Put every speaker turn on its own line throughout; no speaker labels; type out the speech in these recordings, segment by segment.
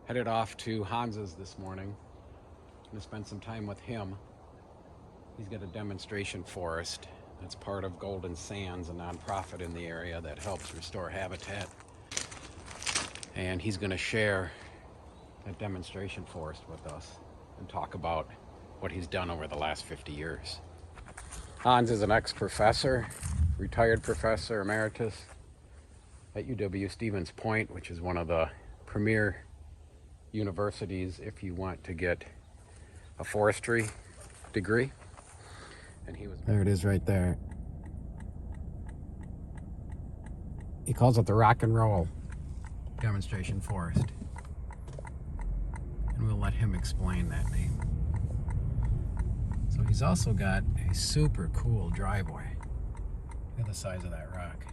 Headed off to Hans's this morning. Gonna spend some time with him. He's got a demonstration forest that's part of Golden Sands, a nonprofit in the area that helps restore habitat. And he's gonna share that demonstration forest with us and talk about what he's done over the last 50 years. Hans is an ex-professor, retired professor emeritus at UW-Stevens Point, which is one of the premier universities if you want to get a forestry degree. And he was there. It is right there. He calls it the rock and roll demonstration forest, and we'll let him explain that name. So he's also got a super cool driveway. Look at the size of that rock.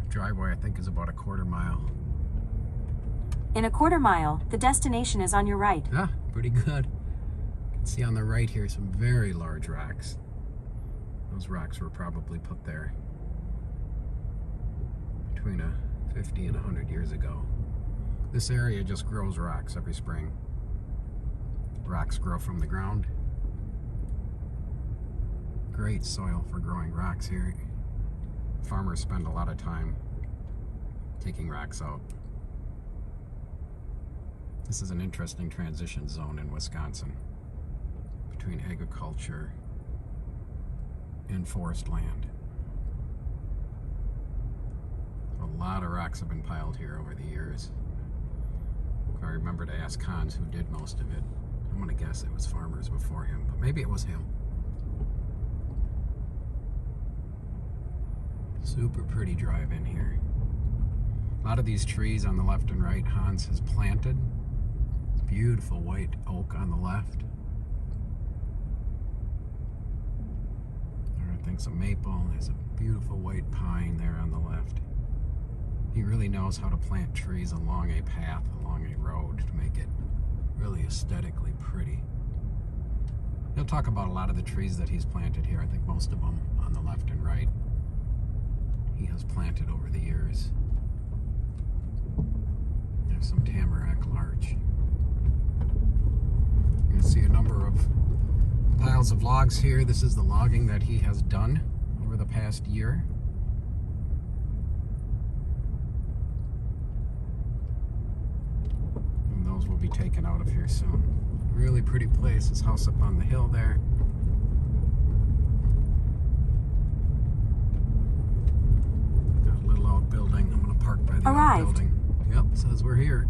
Driveway, I think, is about a quarter mile.
In a quarter mile, the destination is on your right.
Ah, pretty good. You can see on the right here some very large rocks. Those rocks were probably put there between 50 and 100 years ago. This area just grows rocks every spring. Rocks grow from the ground. Great soil for growing rocks here. Farmers spend a lot of time taking rocks out. This is an interesting transition zone in Wisconsin between agriculture and forest land. A lot of rocks have been piled here over the years. If I remember to ask Hans who did most of it. I'm gonna guess it was farmers before him, but maybe it was him. Super pretty drive in here. A lot of these trees on the left and right Hans has planted. Beautiful white oak on the left. There, I think some maple. There's a beautiful white pine there on the left. He really knows how to plant trees along a path, along a road, to make it really aesthetically pretty. He'll talk about a lot of the trees that he's planted here. I think most of them on the left and right he has planted over the years. There's some tamarack larch. You can see a number of piles of logs here. This is the logging that he has done over the past year. And those will be taken out of here soon. Really pretty place. His house up on the hill there. Building. I'm going to park by the outbuilding. Yep, says we're here.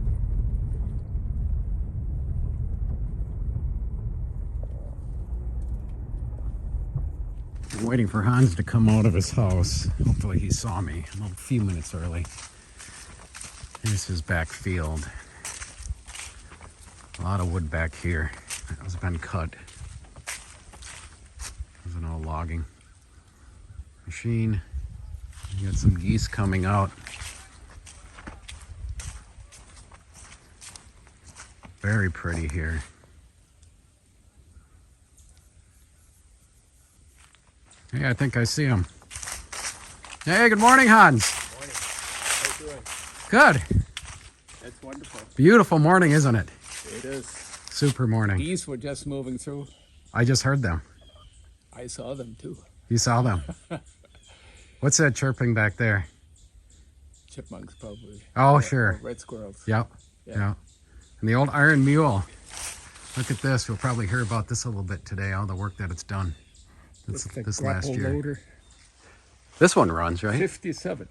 I'm waiting for Hans to come out of his house. Hopefully he saw me. I'm a few minutes early. Here's his back field. A lot of wood back here that has been cut. There's an old logging machine. You got some geese coming out. Very pretty here. Hey, I think I see him. Hey, good morning, Hans.
Good morning. How you doing?
Good.
It's wonderful.
Beautiful morning, isn't it?
It is.
Super morning.
Geese were just moving through.
I just heard them.
I saw them too.
You saw them? What's that chirping back there?
Chipmunks probably.
Oh, sure.
Red squirrels.
Yep. Yeah. And the old iron mule. Look at this. We'll probably hear about this a little bit today, all the work that it's done this last year.
Loader.
This one runs, right?
57.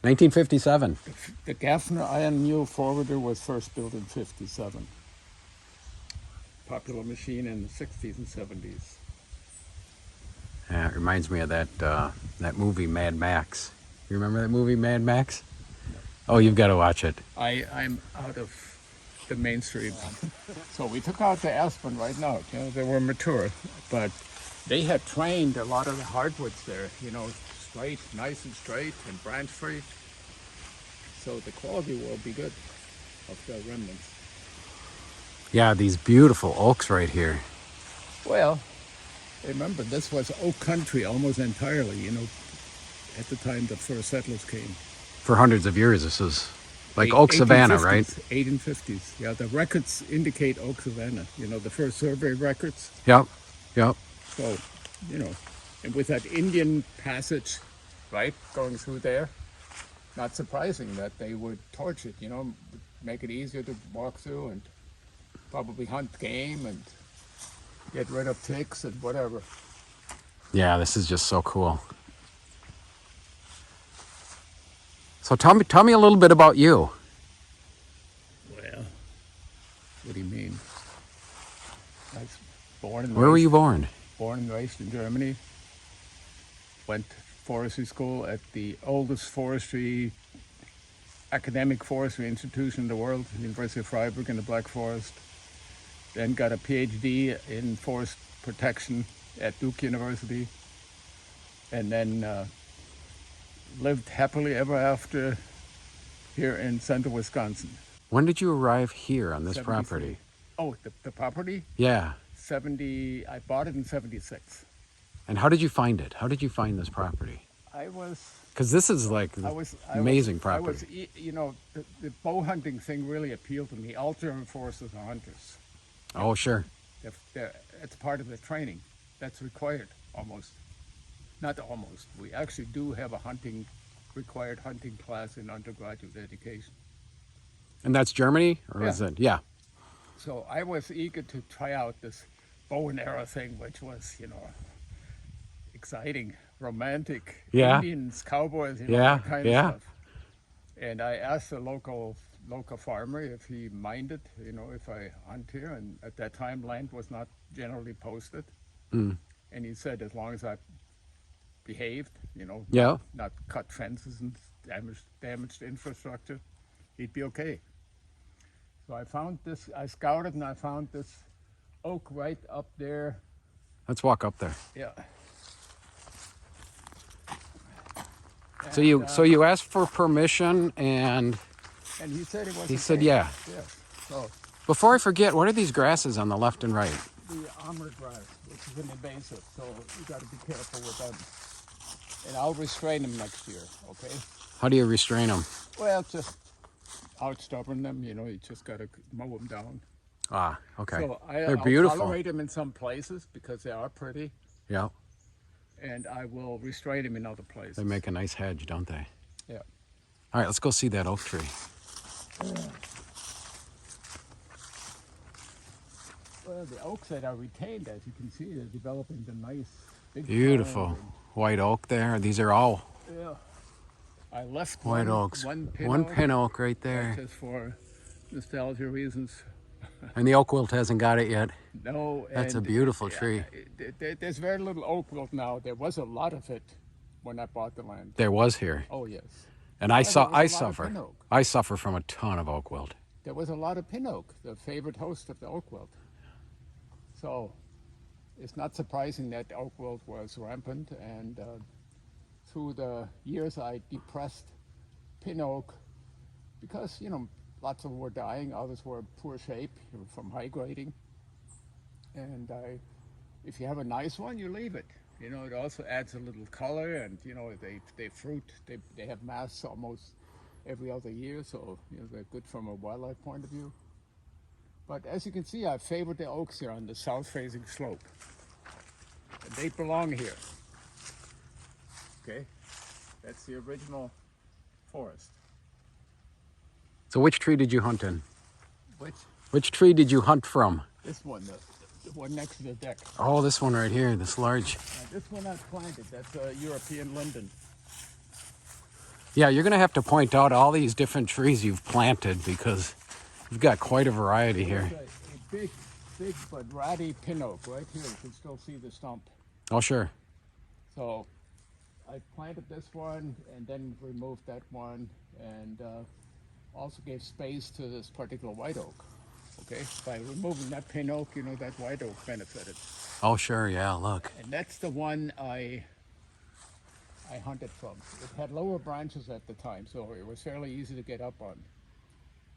1957.
The Gaffner iron mule forwarder was first built in 57. Popular machine in the 60s and 70s.
Yeah, it reminds me of that movie Mad Max. You remember that movie Mad Max? Oh, you've got to watch it.
I'm out of the mainstream. So we took out the aspen right now. You know, they were mature, but they had trained a lot of the hardwoods there. You know, straight, nice and straight and branch free. So the quality will be good of the remnants.
Yeah, these beautiful oaks right here.
Well, remember this was oak country almost entirely. You know, at the time the first settlers came.
For hundreds of years, this is like Oak Savannah, right?
1850s. Yeah, the records indicate Oak Savannah. You know, the first survey records.
Yep, yep.
So, you know, and with that Indian passage, right, going through there, not surprising that they would torch it, you know, make it easier to walk through and probably hunt game and get rid of ticks and whatever.
Yeah, this is just so cool. So tell me a little bit about you.
Well, what do you mean? I was born and
Where were
raised-
you born?
Born and raised in Germany. Went to forestry school at the oldest academic forestry institution in the world, University of Freiburg in the Black Forest. Then got a PhD in forest protection at Duke University. And then lived happily ever after here in central Wisconsin.
When did you arrive here on this
73.
property?
Oh, the property?
Yeah.
I bought it in 76.
And how did you find it? How did you find this property?
I was
Because this is like amazing property.
You know, the bow hunting thing really appealed to me. All German forces are hunters.
Oh, sure.
It's part of the training. That's required, almost. Not almost. We actually do have a required hunting class in undergraduate education.
And that's Germany? Or
Yeah.
is it? Yeah.
So I was eager to try out this bow and arrow thing, which was, you know, exciting, romantic.
Yeah.
Indians, cowboys, you know,
Yeah,
that kind
yeah.
of stuff. And I asked the local farmer if he minded, you know, if I hunt here. And at that time, land was not generally posted.
Mm.
And he said, as long as I behaved, you know,
Yeah.
not cut fences and damaged infrastructure, he'd be okay. So I scouted and I found this oak right up there.
Let's walk up there.
Yeah.
So you asked for permission, and
And he said it was
he
okay.
said yeah.
Yes. So
Before I forget, what are these grasses on the left and right?
the armor grass, which is an invasive, so you got to be careful with them. And I'll restrain them next year, okay?
How do you restrain them?
Well, just out-stubborn them, you know, you just got to mow them down.
Ah, okay.
So
They're
I'll
beautiful.
tolerate them in some places because they are pretty,
Yeah.
and I will restrain them in other places.
They make a nice hedge, don't they?
Yeah.
All right, let's go see that oak tree.
Well, the oaks that are retained, as you can see, they're developing the nice big
Beautiful
pine
white oak there. These are all
and- yeah. I left
white oaks.
one
One pin oak right there.
just for nostalgia reasons.
And the oak wilt hasn't got it yet.
No,
That's a
and,
beautiful tree.
There's very little oak wilt now. There was a lot of it when I bought the land.
There was here.
Oh yes,
And
there was a lot of
suffer.
pin oak.
I suffer from a ton of oak wilt.
There was a lot of pin oak, the favorite host of the oak wilt. So it's not surprising that oak wilt was rampant, and through the years I depressed pin oak because, you know, lots of them were dying, others were in poor shape from high grading. And if you have a nice one, you leave it. You know, it also adds a little color, and, you know, they fruit, they have mass almost every other year, so, you know, they're good from a wildlife point of view. But as you can see, I favored the oaks here on the south-facing slope. And they belong here. Okay? That's the original forest.
So which tree did you hunt in?
Which?
Which tree did you hunt from?
This one, the one next to the deck.
Oh, this one right here, this large.
This one I planted. That's a European linden.
Yeah, you're going to have to point out all these different trees you've planted because you've got quite a variety here.
There's a big but ratty pin oak right here. You can still see the stump.
Oh, sure.
So I planted this one and then removed that one, and also gave space to this particular white oak. Okay, by removing that pin oak, you know, that white oak benefited.
Oh, sure, yeah, look.
And that's the one I hunted from. It had lower branches at the time, so it was fairly easy to get up on.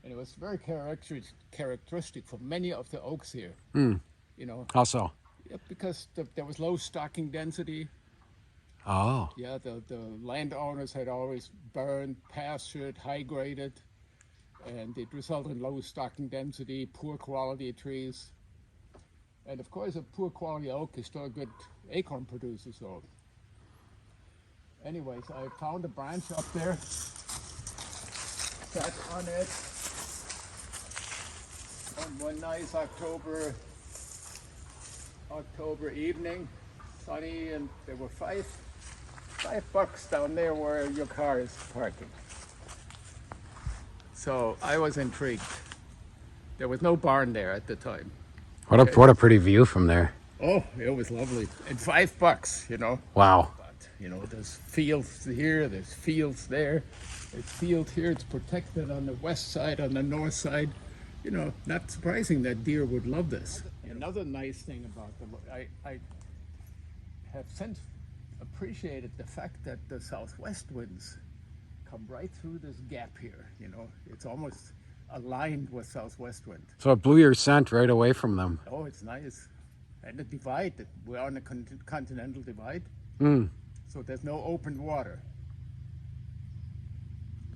And it was very characteristic for many of the oaks here.
Mm.
You know,
How so?
because there was low stocking density.
Oh,
Yeah, the landowners had always burned, pastured, high graded, and it resulted in low stocking density, poor quality trees. And of course, a poor quality oak is still a good acorn producer. So, anyways, I found a branch up there, sat on it on one nice October evening, sunny, and there were $5 down there where your car is parking. So I was intrigued. There was no barn there at the time.
what a pretty view from there.
Oh, it was lovely. And $5, you know.
Wow.
But, you know, there's fields here, there's fields there. There's field here, it's protected on the west side, on the north side. You know, not surprising that deer would love this. Another nice thing about them, I have since appreciated the fact that the southwest winds come right through this gap here. You know, it's almost aligned with southwest wind.
So it blew your scent right away from them.
Oh, it's nice. And the divide, we're on a continental divide,
Mm.
so there's no open water.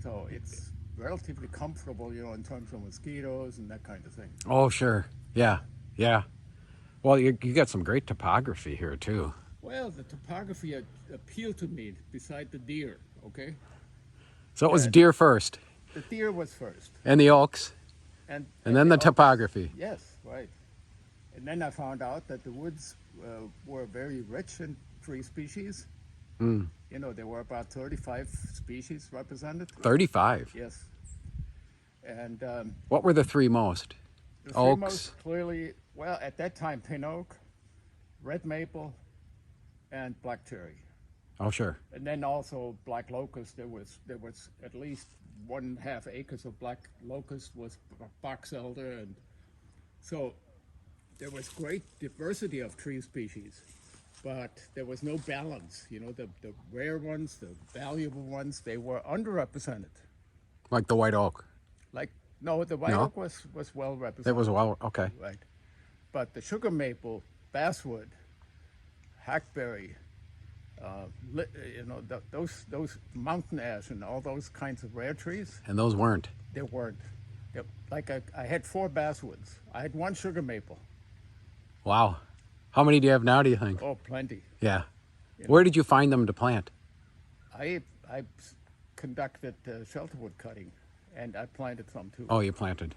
So it's relatively comfortable, you know, in terms of mosquitoes and that kind of thing.
Oh, sure. Yeah. Yeah. Well, you got some great topography here, too.
Well, the topography appealed to me beside the deer, okay?
So it was
Yeah.
deer first,
The deer was first.
and the oaks,
And
and then the
oaks.
topography.
Yes, right. And then I found out that the woods were very rich in tree species.
Mm.
You know, there were about 35 species represented.
35.
Yes. And
What were the three most?
the three
Oaks.
most clearly, well, at that time, pin oak, red maple, and black cherry.
Oh, sure.
And then also black locust. There was at least 1.5 acres of black locust with box elder, and so there was great diversity of tree species, but there was no balance. You know, the rare ones, the valuable ones, they were underrepresented.
Like the white oak.
Like no, the white
No?
oak was well represented.
It was okay.
Right, but the sugar maple, basswood, hackberry, you know, those mountain ash and all those kinds of rare trees,
And those weren't.
they weren't. Like I had 4 basswoods. I had 1 sugar maple.
Wow. How many do you have now, do you think?
Oh, plenty.
Yeah. Where did you find them to plant?
I conducted shelterwood cutting, and I planted some too.
Oh, you planted.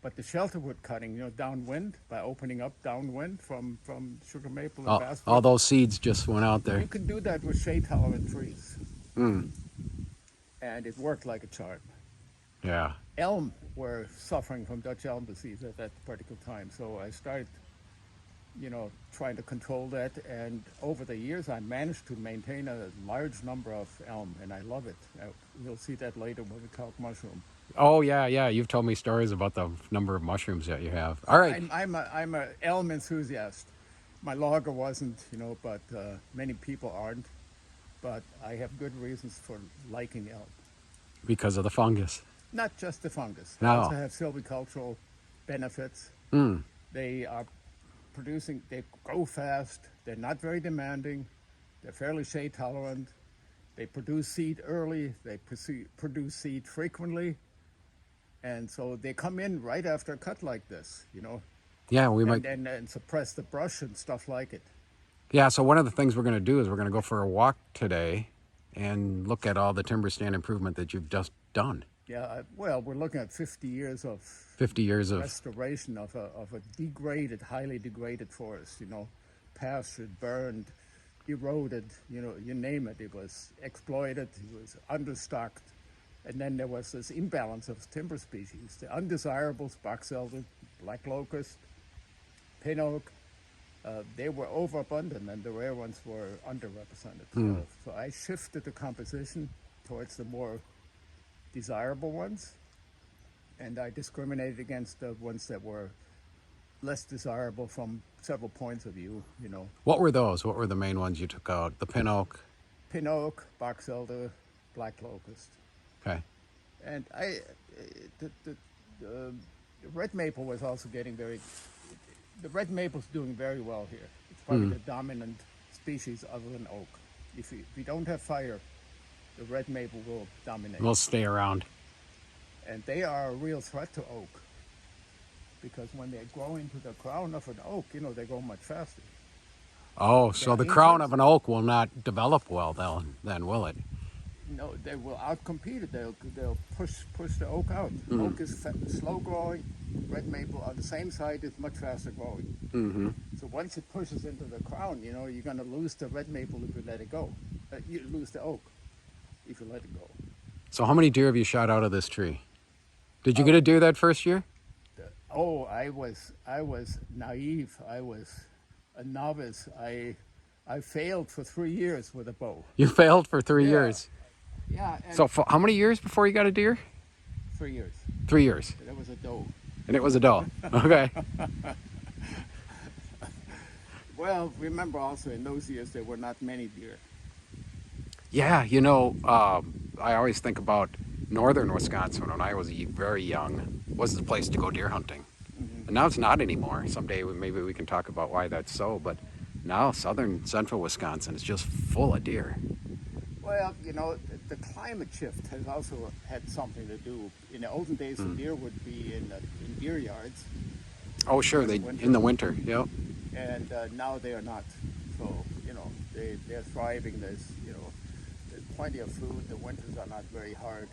But the shelterwood cutting, you know, downwind, by opening up downwind from sugar maple and
All
basswood,
those seeds just went out there.
you can do that with shade-tolerant trees.
Mm.
And it worked like a charm.
Yeah.
Elm were suffering from Dutch elm disease at that particular time, so I started, you know, trying to control that. And over the years, I managed to maintain a large number of elm, and I love it. You'll see that later when we talk mushroom.
Oh, yeah. You've told me stories about the number of mushrooms that you have. All right.
I'm a elm enthusiast. My logger wasn't, you know, but many people aren't. But I have good reasons for liking elm.
Because of the fungus.
Not just the fungus. They
No.
also have silvicultural benefits.
Mm.
They are producing, they grow fast, they're not very demanding, they're fairly shade tolerant, they produce seed early, they produce seed frequently, and so they come in right after a cut like this, you know,
Yeah, we might.
and suppress the brush and stuff like it.
Yeah, so one of the things we're going to do is we're going to go for a walk today and look at all the timber stand improvement that you've just done.
Yeah, well, we're looking at 50 years of
50 years of.
restoration of a degraded, highly degraded forest, you know, pastured, burned, eroded, you know, you name it. It was exploited, it was understocked. And then there was this imbalance of timber species. The undesirables, box elder, black locust, pin oak, they were overabundant, and the rare ones were underrepresented. So I shifted the composition towards the more desirable ones, and I discriminated against the ones that were less desirable from several points of view, you know.
What were those? What were the main ones you took out? The pin oak.
Pin oak, box elder, black locust.
Okay.
And the red maple was also getting the red maple's doing very well here. It's probably the dominant species other than oak. If we don't have fire, the red maple will dominate.
We'll stay around.
And they are a real threat to oak, because when they grow into the crown of an oak, you know, they go much faster.
Oh, so the crown of an oak will not develop well then, will it?
No, they will outcompete it. They'll push the oak out. Oak is slow growing. Red maple on the same side is much faster growing.
Mm-hmm.
So once it pushes into the crown, you know, you're going to lose the red maple if you let it go. You lose the oak if you let it go.
So how many deer have you shot out of this tree? Did you get a deer that first year?
Oh, I was naive. I was a novice. I failed for 3 years with a bow.
You failed for 3 years.
Yeah. And
So how many years before you got a deer?
3 years.
3 years.
That was a doe.
And it was a doe. Okay.
Well, remember also in those years there were not many deer.
Yeah, you know, I always think about northern Wisconsin when I was very young was the place to go deer hunting. And now it's not anymore. Someday maybe we can talk about why that's so, but now southern central Wisconsin is just full of deer.
Well, you know, the climate shift has also had something to do. In the olden days, the deer would be in deer yards.
Oh, sure, in the winter, yep.
And now they are not. So, you know, they're thriving. There's plenty of food. The winters are not very hard.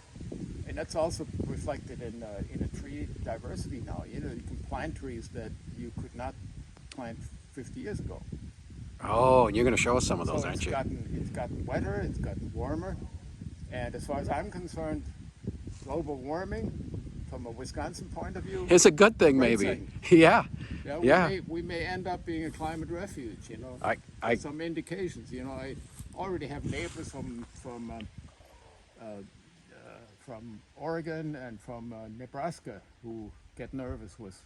And that's also reflected in a tree diversity now. You know, you can plant trees that you could not plant 50 years ago.
Oh, and you're going to show us some of those,
So
aren't you?
It's gotten wetter, it's gotten warmer. And as far as I'm concerned, global warming, from a Wisconsin point of view,
It's a good thing,
great
maybe.
thing.
Yeah.
Yeah, we may end up being a climate refuge, you know.
There's
some indications, you know. I already have neighbors from Oregon and from Nebraska who get nervous with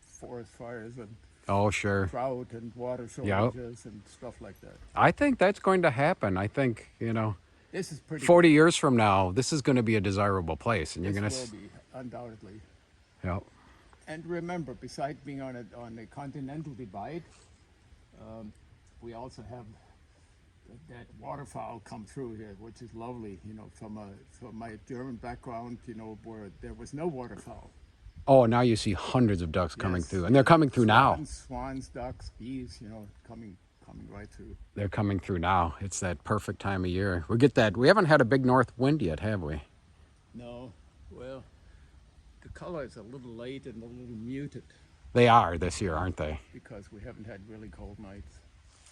forest fires and
Oh, sure.
drought and water shortages and stuff like that.
I think that's going to happen. I think, you know,
This is pretty.
40 years from now, this is going to be a desirable place, and you're
This
going to.
will be undoubtedly.
Yep.
And remember, besides being on a continental divide, we also have that waterfowl come through here, which is lovely. You know, from my German background, you know, where there was no waterfowl.
Oh, now you see hundreds of ducks coming
Yes.
through, and they're coming through now.
Swans, ducks, geese, you know, coming right through.
They're coming through now. It's that perfect time of year. We get that. We haven't had a big north wind yet, have we?
No, well, the color is a little late and a little muted
They are this year, aren't they?
because we haven't had really cold nights.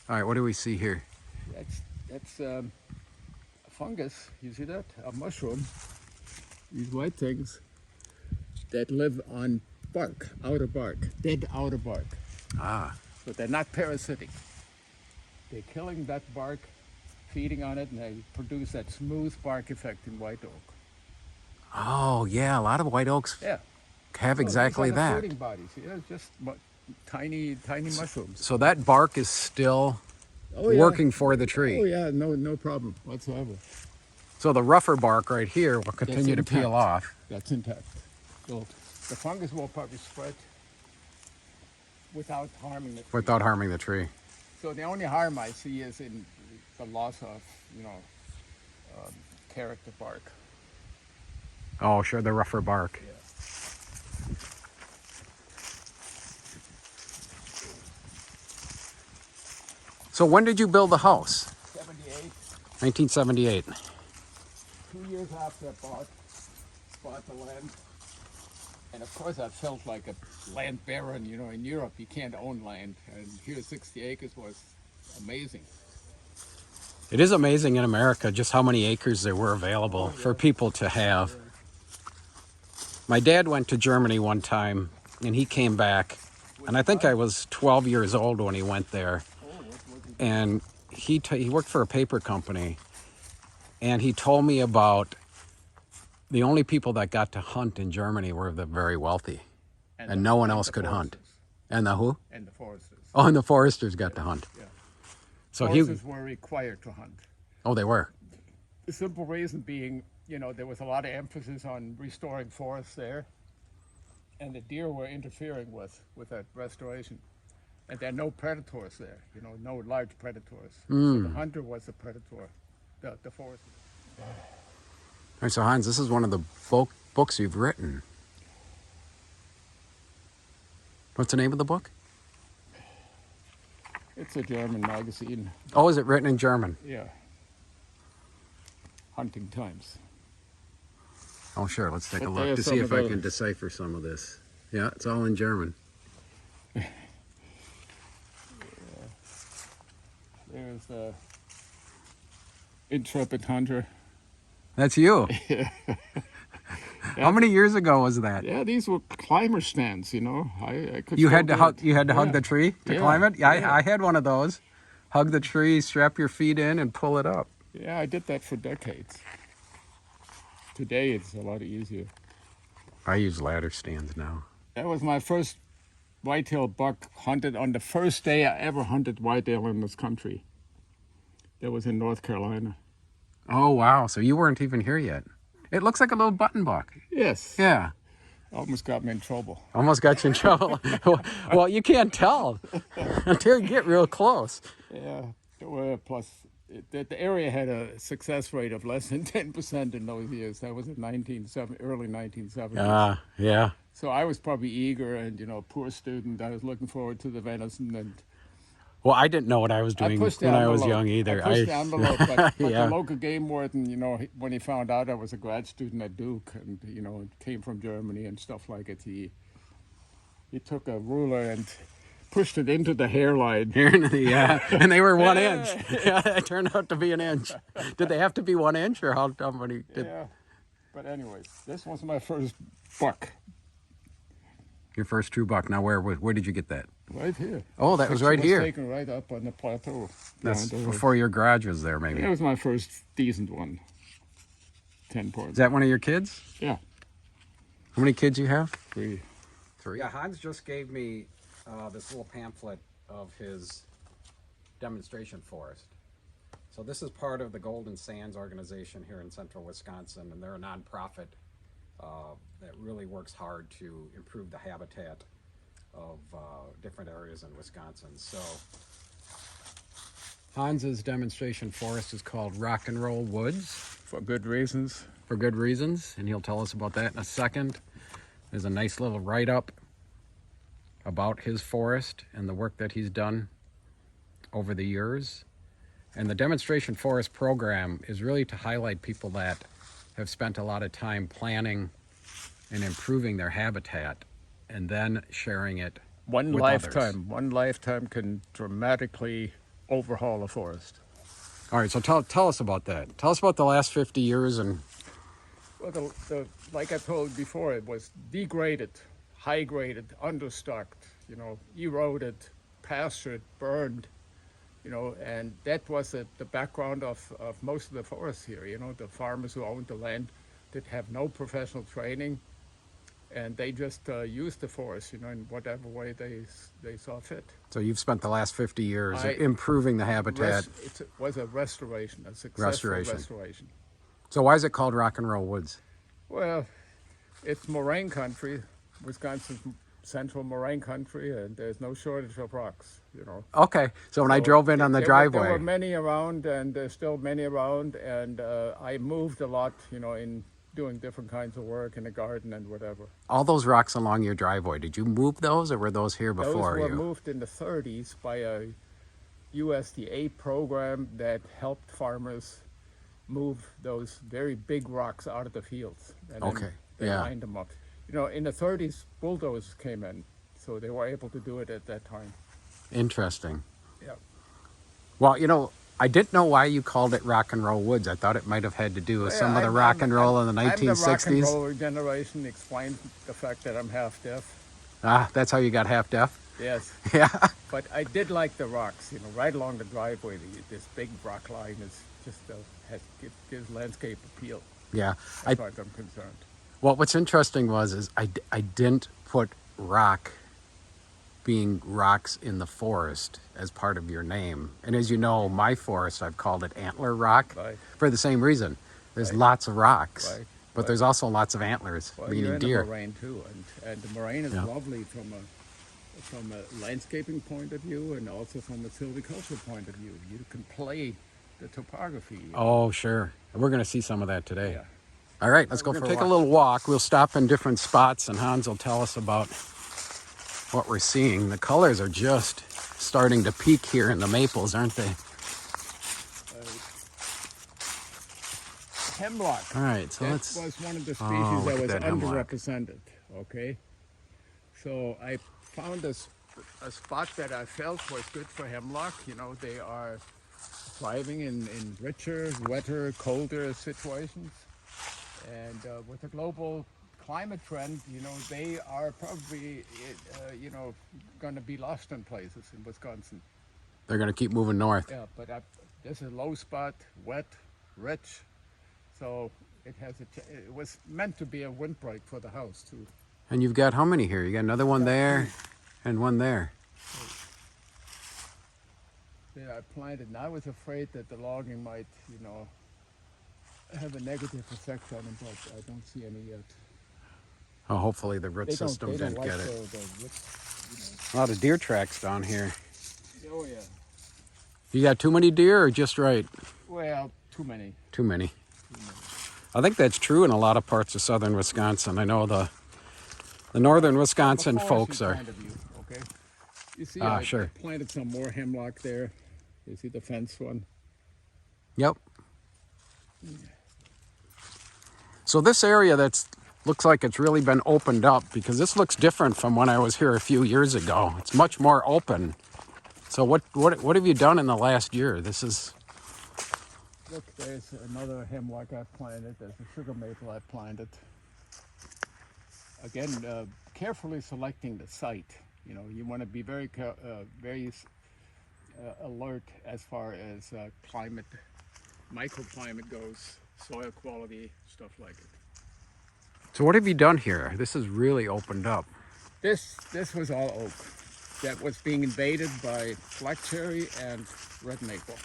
All right, what do we see here?
That's a fungus. You see that? A mushroom. These white things that live on bark, outer bark, dead outer bark.
Ah,
But they're not parasitic. They're killing that bark, feeding on it, and they produce that smooth bark effect in white oak.
oh yeah, a lot of white oaks
Yeah.
have exactly
These are the
that.
fruiting bodies. Yeah, just tiny mushrooms.
So that bark is still
Oh, yeah.
working for the tree.
Oh yeah, no problem whatsoever.
So the rougher bark right here will continue to peel
intact.
off.
That's intact. So the fungus will probably spread without harming the tree.
Without harming the tree.
So the only harm I see is in the loss of, character bark.
Oh, sure, the rougher bark.
Yeah.
So when did you build the house?
78,
1978.
2 years after I bought the land. And of course I felt like a land baron, you know, in Europe you can't own land. And here 60 acres was amazing.
It is amazing in America just how many acres there were available for people to have. My dad went to Germany one time and he came back, and I think I was 12 years old when he went there. And he worked for a paper company, and he told me about the only people that got to hunt in Germany were the very wealthy, and no one else could hunt. And the who?
And the foresters.
Oh, and the foresters got to hunt.
Yeah.
So
Foresters were required to hunt.
Oh, they were.
The simple reason being, there was a lot of emphasis on restoring forests there, and the deer were interfering with that restoration. And there are no predators there, you know, no large predators.
Hmm.
So the hunter was the predator, the forest.
All right, so Hans, this is one of the books you've written. What's the name of the book?
It's a German magazine.
Oh, is it written in German?
Yeah. Hunting Times.
Oh, sure. Let's take a
But
look
there's
to see
some
if
of
I
those.
can decipher some of this. Yeah, it's all in German.
There's the Intrepid Hunter.
That's you. How many years ago was that?
Yeah, these were climber stands, you know. I could
You
still
had to
do
hug.
it.
You had to hug
Yeah.
the tree to
Yeah,
climb it. Yeah,
yeah.
I had one of those. Hug the tree, strap your feet in, and pull it up.
Yeah, I did that for decades. Today it's a lot easier.
I use ladder stands now.
That was my first whitetail buck hunted on the first day I ever hunted whitetail in this country. That was in North Carolina.
Oh wow! So you weren't even here yet. It looks like a little button buck.
Yes.
Yeah.
Almost got me in trouble.
Almost got you in trouble. Well, you can't tell until you get real close.
Yeah. Plus, the area had a success rate of less than 10% in those years. That was in early 1970s.
Yeah.
So I was probably eager and, you know, poor student. I was looking forward to the venison, and
Well, I didn't know what I was
I
doing
pushed the
when I was
envelope.
young either.
I pushed the envelope, but
Yeah.
the local game warden, you know, when he found out I was a grad student at Duke and, you know, came from Germany and stuff like it, he took a ruler and pushed it into the hairline.
Yeah, and they were 1 inch. Yeah, it turned out to be an inch. Did they have to be 1 inch, or how many?
Yeah. But anyways, this was my first buck
Your first true buck. Now, where did you get that?
right here.
Oh, that was
Picture
right here.
Taken right up on the plateau.
That's
down there.
before your garage was there, maybe.
That was my first decent one. 10 points.
Is that one of your kids?
Yeah.
How many kids you have?
3.
3. Yeah, Hans just gave me this little pamphlet of his demonstration forest. So this is part of the Golden Sands organization here in central Wisconsin, and they're a nonprofit that really works hard to improve the habitat of different areas in Wisconsin. So Hans's demonstration forest is called Rock and Roll Woods.
For good reasons.
For good reasons, and he'll tell us about that in a second. There's a nice little write-up about his forest and the work that he's done over the years. And the demonstration forest program is really to highlight people that have spent a lot of time planning and improving their habitat and then sharing it
One
with
lifetime.
others.
One lifetime can dramatically overhaul a forest.
All right, so tell us about that. Tell us about the last 50 years and
Well, like I told before, it was degraded, high-graded, understocked, you know, eroded, pastured, burned, you know, and that was the background of most of the forests here. You know, the farmers who owned the land did have no professional training, and they just used the forest, you know, in whatever way they saw fit.
so you've spent the last 50 years
I-
improving the habitat.
It was a restoration, a successful
Restoration.
restoration.
So why is it called Rock and Roll Woods?
Well, it's moraine country, Wisconsin's central moraine country, and there's no shortage of rocks, you know.
Okay, so when I drove in on the
There
driveway,
were many around, and there's still many around, and I moved a lot, you know, in doing different kinds of work in the garden and whatever.
all those rocks along your driveway, did you move those, or were those here before
Those were
you?
moved in the 30s by a USDA program that helped farmers move those very big rocks out of the fields. And then
Okay,
they
yeah.
lined them up. You know, in the 30s, bulldozers came in, so they were able to do it at that time.
Interesting.
Yeah.
Well, you know, I didn't know why you called it Rock and Roll Woods. I thought it might have had to do with some of the rock and roll in the
I'm the rock and
1960s.
roller generation. Explains the fact that I'm half deaf.
Ah, that's how you got half deaf?
Yes,
Yeah.
but I did like the rocks. You know, right along the driveway, this big rock line is just gives landscape appeal.
Yeah.
As far as I'm concerned.
Well, what's interesting is I didn't put rock being rocks in the forest as part of your name. And as you know, my forest, I've called it Antler Rock
Right.
for the same reason. There's lots of rocks,
Right.
but there's also lots of antlers,
Well,
meaning
you're in
deer.
the moraine too, and the moraine is
Yeah.
lovely from from a landscaping point of view and also from a silviculture point of view. You can play the topography.
Oh, sure. We're going to see some of that today.
Yeah.
All right, let's go for take a little walk. We'll stop in different spots, and Hans will tell us about what we're seeing. The colors are just starting to peak here in the maples, aren't they?
Hemlock.
All right, so
that
let's...
was one of the species
Oh, look
that
at
was
that hemlock.
underrepresented. Okay. So I found a spot that I felt was good for hemlock. You know, they are thriving in richer, wetter, colder situations. And with the global climate trend, you know, they are probably, you know, going to be lost in places in Wisconsin.
They're going to keep moving north.
Yeah, but this is a low spot, wet, rich. So it was meant to be a windbreak for the house too.
And you've got how many here? You got another one there and one there.
Yeah, I planted, and I was afraid that the logging might, you know, have a negative effect on them, but I don't see any yet.
Oh, hopefully the root
They don't-
system
they don't
didn't
like
get it.
the root,
A lot of deer tracks down here.
you know. Oh yeah.
You got too many deer or just right?
Well, too many.
Too many. I think that's true in a lot of parts of southern Wisconsin. I know the northern Wisconsin
From a
folks
forestry
are...
point of view, okay. You see,
Ah,
I
sure.
planted some more hemlock there. You see the fence one?
Yep. So this area looks like it's really been opened up, because this looks different from when I was here a few years ago. It's much more open. So what have you done in the last year? This is...
Look, there's another hemlock I've planted. There's a sugar maple I've planted. Again, carefully selecting the site. You know, you want to be very alert as far as climate, microclimate goes, soil quality, stuff like it.
So what have you done here? This is really opened up.
This was all oak that was being invaded by black cherry and red maple.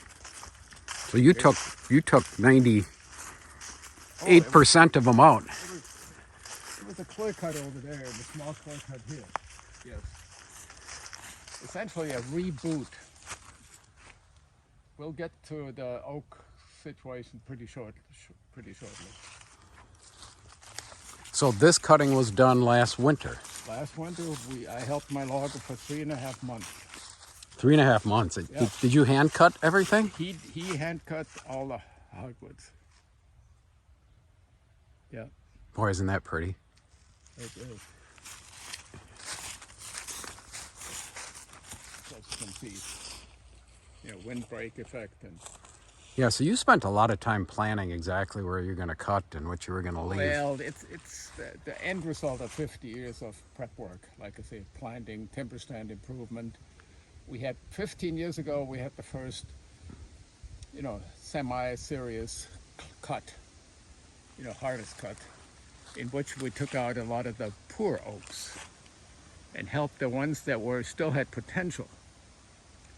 So you took 98% of them out.
It was a clear cut over there and a small clear cut here. Yes. Essentially a reboot. We'll get to the oak situation pretty shortly.
So this cutting was done last winter.
Last winter, I helped my logger for 3.5 months.
3.5 months.
Yeah.
Did you hand cut everything?
He hand cut all the hardwoods. Yeah,
Boy, isn't that pretty?
it is. As you can see, you know, windbreak effect and.
Yeah, so you spent a lot of time planning exactly where you're going to cut and what you were going to leave.
Well, it's the end result of 50 years of prep work. Like I say, planting, timber stand improvement. We had 15 years ago. We had the first, you know, semi-serious cut, you know, harvest cut, in which we took out a lot of the poor oaks and helped the ones that still had potential,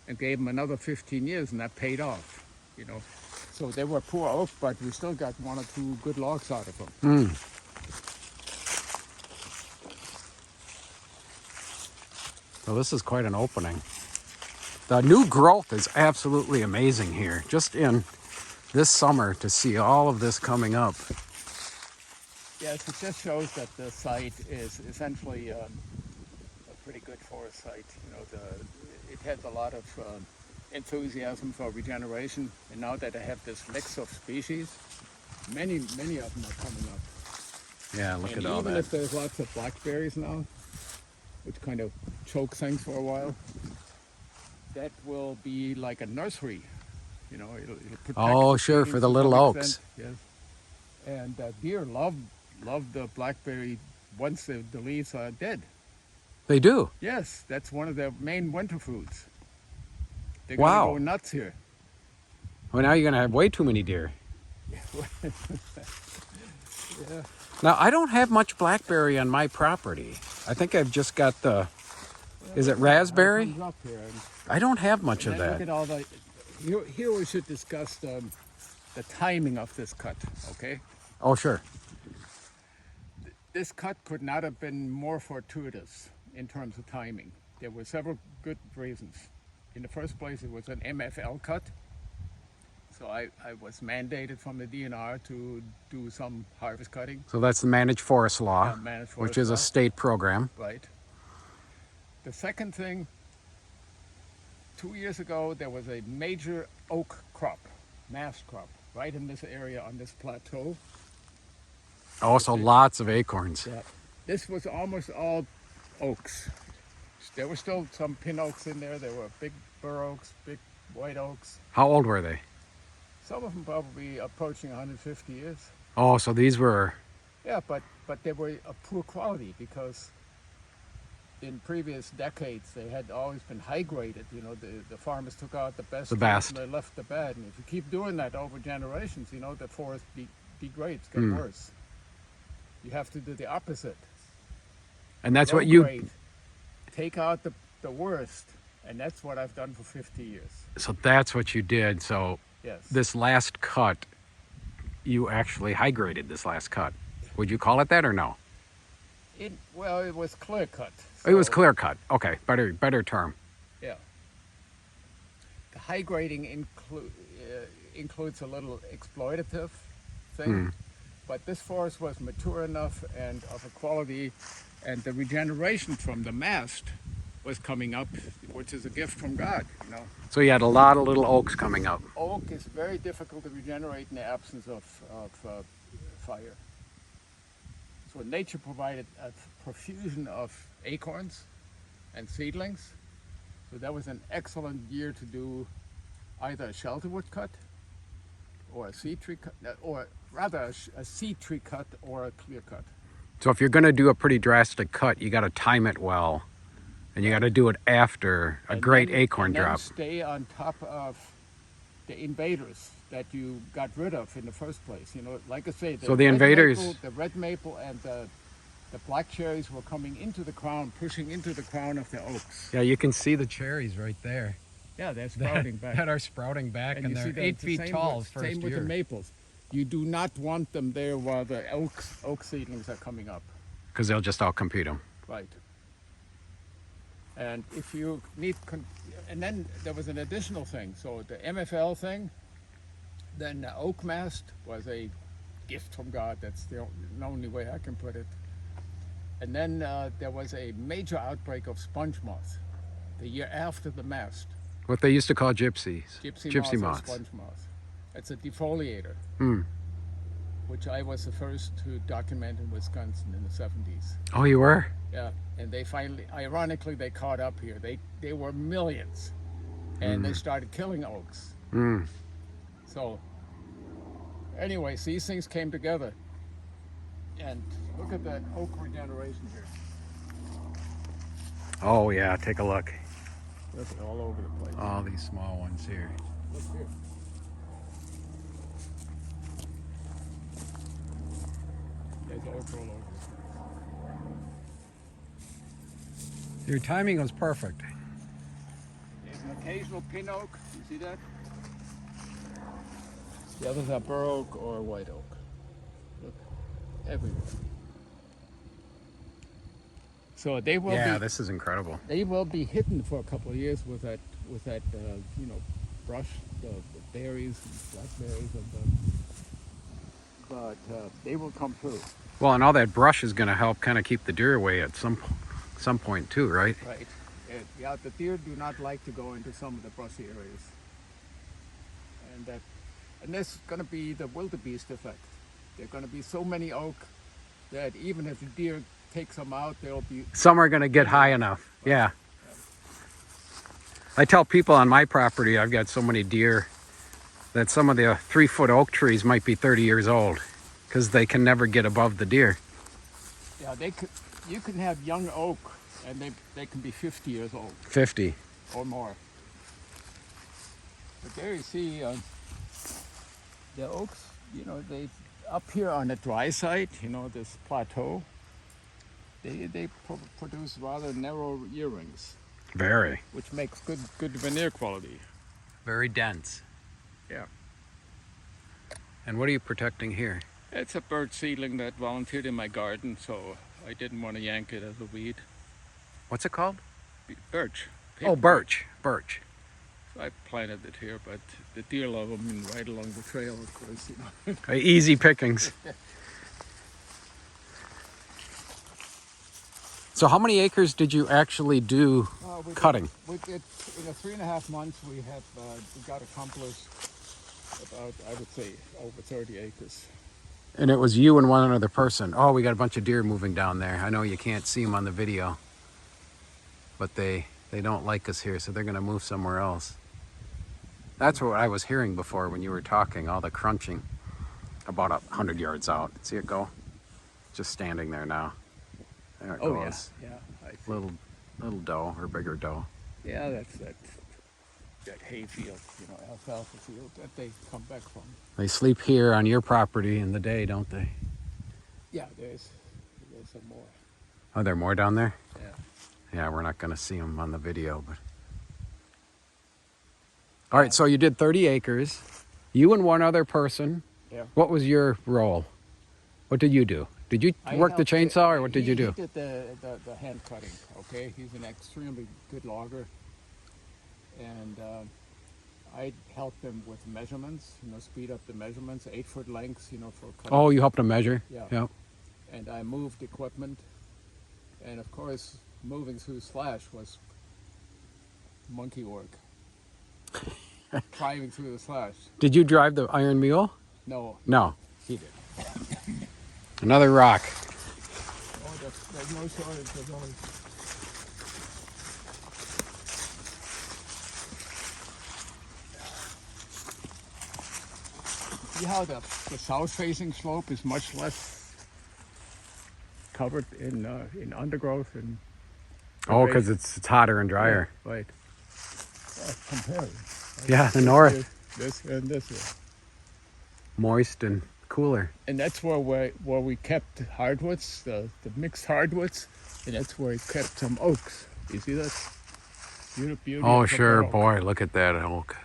and gave them another 15 years, and that paid off. You know, so they were poor oak, but we still got 1 or 2 good logs out of them.
So this is quite an opening. The new growth is absolutely amazing here. Just in this summer to see all of this coming up.
Yes, it just shows that the site is essentially a pretty good forest site. You know, it has a lot of enthusiasm for regeneration, and now that I have this mix of species, many of them are coming up.
Yeah, look
And
at all
even
that.
if there's lots of blackberries now, which kind of choke things for a while, that will be like a nursery. You know, it'll protect
Oh,
the
sure,
seedlings
for the
to
little
some
oaks.
extent. Yes. And deer love the blackberry once the leaves are dead.
They do.
Yes, that's one of their main winter foods. They're
Wow.
gonna go nuts here.
Well, now you're going to have way too many deer.
Yeah.
Now, I don't have much blackberry on my property. I think I've just got the... Is it raspberry?
Comes up here, and
I don't have much of
then look
that.
at all the. Here we should discuss the timing of this cut. Okay,
Oh, sure.
this cut could not have been more fortuitous in terms of timing. there were several good reasons. In the first place, it was an MFL cut. So I was mandated from the DNR to do some harvest cutting.
So that's the Managed Forest Law,
Managed
which
forest
is
law.
a state program.
Right. The second thing, 2 years ago, there was a major oak crop, mast crop, right in this area on this plateau.
Also, lots of acorns.
Yeah. This was almost all oaks. There were still some pin oaks in there. There were big bur oaks, big white oaks.
How old were they?
Some of them probably approaching 150 years.
Oh, so these were...
Yeah, but they were of poor quality because in previous decades they had always been high graded. You know, the farmers took out the best,
best.
and they left the bad. And if you keep doing that over generations, you know, the forest degrades, get worse. You have to do the opposite.
And that's
Low
what you...
grade, take out the worst, and that's what I've done for 50 years.
So that's what you did. So
Yes.
this last cut, you actually high graded this last cut. Would you call it that or no?
Well, it was clear cut.
It was
so,
clear cut. Okay, better term.
Yeah. The high grading includes a little exploitative thing, but this forest was mature enough and of a quality, and the regeneration from the mast was coming up, which is a gift from God, you know.
So you had a lot of little oaks coming up.
Oak is very difficult to regenerate in the absence of fire. So nature provided a profusion of acorns and seedlings. So that was an excellent year to do either a shelterwood cut or a seed tree cut, or rather a seed tree cut or a clear cut.
So if you're going to do a pretty drastic cut, you got to time it well. And you got to do it after a great acorn
and then
drop.
Stay on top of the invaders that you got rid of in the first place. You know, like I say,
So the invaders...
the red maple and the black cherries were coming into the crown, pushing into the crown of the oaks.
Yeah, you can see the cherries right there.
Yeah, they're sprouting back.
That are sprouting back, and
you see
they're
that
8
the
feet
same
tall
with,
first
Same with
year.
the maples. You do not want them there while the oak seedlings are coming up.
Because they'll just outcompete them.
Right. And if you need, and then there was an additional thing. So the MFL thing, then the oak mast was a gift from God. That's the only way I can put it. And then there was a major outbreak of sponge moth the year after the mast.
What they used to call gypsies.
Gypsy moth or
moths.
sponge moth. It's a defoliator,
Hmm.
which I was the first to document in Wisconsin in the 70s.
Oh, you were?
Yeah, and they finally, ironically, they caught up here. They were millions, and they started killing oaks.
Mm.
So, anyways, these things came together, and look at that oak regeneration here.
Oh, yeah, take a look.
Look at all over the place.
All these small ones here.
Look here. There's oak all over.
Your timing was perfect.
There's an occasional pin oak. You see that? The others are bur oak or white oak. Look, everywhere. So they will
Yeah,
be.
this is incredible.
They will be hidden for a couple of years with that brush, the berries, and blackberries, but they will come through.
Well, and all that brush is going to help kind of keep the deer away at some point too, right?
Right. Yeah, the deer do not like to go into some of the brushy areas, and there's going to be the wildebeest effect. There are going to be so many oak that even if the deer takes them out, there'll be...
Some are going to get high enough. Yeah. I tell people on my property, I've got so many deer that some of the 3-foot oak trees might be 30 years old because they can never get above the deer.
Yeah, you can have young oak and they can be 50 years old
50.
or more. But there you see the oaks, they up here on the dry side, this plateau, they produce rather narrow ear rings,
Very.
which makes good veneer quality.
Very dense.
Yeah.
And what are you protecting here?
It's a bird seedling that volunteered in my garden, so I didn't want to yank it as a weed.
What's it called?
birch.
Oh, birch. Birch.
So I planted it here, but the deer love them and right along the trail, of course, you know.
Easy pickings. So how many acres did you actually do cutting?
We did, in 3.5 months, we got accomplished about, I would say, over 30 acres.
And it was you and one other person. Oh, we got a bunch of deer moving down there. I know you can't see them on the video, but they don't like us here, so they're going to move somewhere else. That's what I was hearing before when you were talking, all the crunching about 100 yards out. See it go? Just standing there now. There it goes.
Yeah. I see.
Little doe or bigger doe.
Yeah, that's that hay field, you know, alfalfa field that they come back from.
They sleep here on your property in the day, don't they?
Yeah, there's some more.
Oh, there are more down there?
Yeah.
Yeah, we're not going to see them on the video, but. All right, so you did 30 acres. You and one other person.
Yeah.
What was your role? What did you do? Did you work the chainsaw, or what did you do?
He did the hand cutting, okay? He's an extremely good logger. And I helped him with measurements, you know, speed up the measurements, 8-foot lengths, you know, for cutting.
Oh, you helped him measure?
Yeah.
Yep.
And I moved equipment. And of course, moving through slash was monkey work. Driving through the slash.
Did you drive the iron mule?
No.
No.
He did.
Another rock.
Oh, there's no shortage. There's always... See how the south-facing slope is much less covered in undergrowth and.
Oh, because it's hotter and drier.
Yeah, right. Compare it.
Yeah, the north.
This and this way.
Moist and cooler.
And that's where we kept hardwoods, the mixed hardwoods, and that's where we kept some oaks. You see that? Beauty
Oh,
of a
sure,
bur oak.
boy, look at that oak.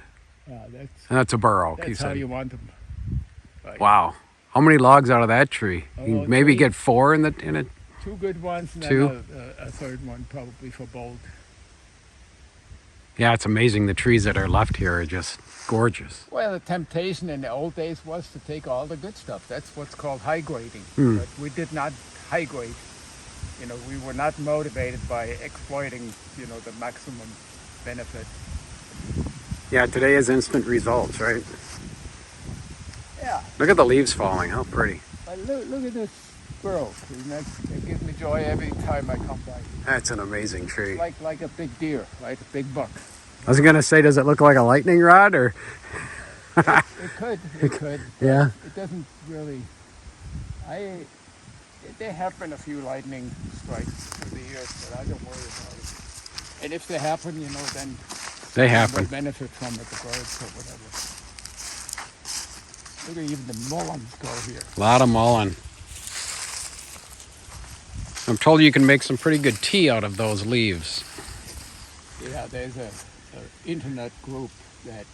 Yeah,
That's a bur oak, you
that's how
said.
you want them. Right.
Wow. How many logs out of that tree? You
Oh,
maybe
3.
get 4 in it.
2 good ones and
2?
then a third one probably for bold.
Yeah, it's amazing. The trees that are left here are just gorgeous.
Well, the temptation in the old days was to take all the good stuff. That's what's called high grading.
Hmm.
But we did not high grade. You know, we were not motivated by exploiting, you know, the maximum benefit.
Yeah, today is instant results, right?
Yeah.
Look at the leaves falling. How pretty.
But look at this squirrel. It gives me joy every time I come by.
That's an amazing tree.
Like a big deer, right? A big buck.
I was going to say, does it look like a lightning rod or?
It could.
Yeah.
It doesn't really. There have been a few lightning strikes through the years, but I don't worry about it. And if they happen, you know, then
They happen.
we'll benefit from it, the birds or whatever. Look at even the mullins go here.
A lot of mullein. I'm told you can make some pretty good tea out of those leaves.
Yeah, there's a internet group that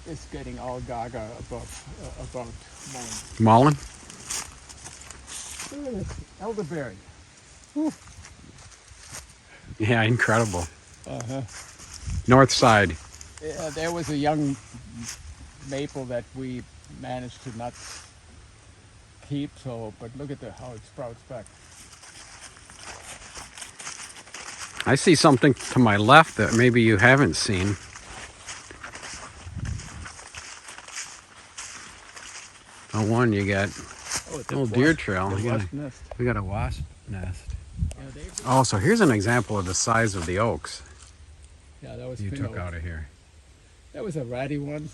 is getting all gaga about mullein.
Mullein?
Look at this, elderberry.
Yeah, incredible.
Uh-huh.
North side.
There was a young maple that we managed to not keep, but look at how it sprouts back.
I see something to my left that maybe you haven't seen. Oh, one you got
Oh,
a little deer trail.
The
We got
wasp nest.
we got a wasp nest.
Yeah,
Oh, so here's an example of the size of the oaks
that was
you
pin
took
oak.
out of here.
That was a ratty one.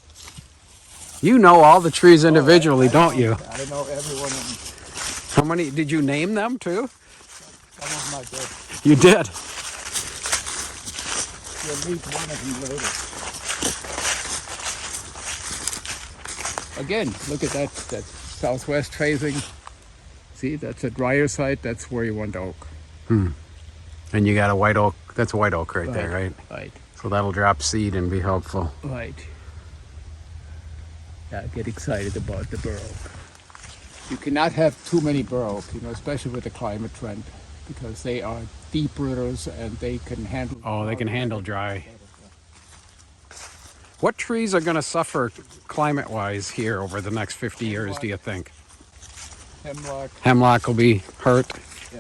You know all the trees individually, don't you?
I know every one of them.
How many did you name them too?
Some of them I did.
You did.
You'll meet one of them later. Again, look at that southwest facing. See, that's a drier site. That's where you want oak.
And you got a white oak. That's a white oak right there, right?
Right.
So that'll drop seed and be helpful.
Right. Yeah, get excited about the bur oak. You cannot have too many bur oak, you know, especially with the climate trend. because they are deep rooters and they can handle.
Oh, they can handle dry. What trees are going to suffer climate-wise here over the next 50 years, do you think?
Hemlock.
Hemlock will be hurt.
Yeah.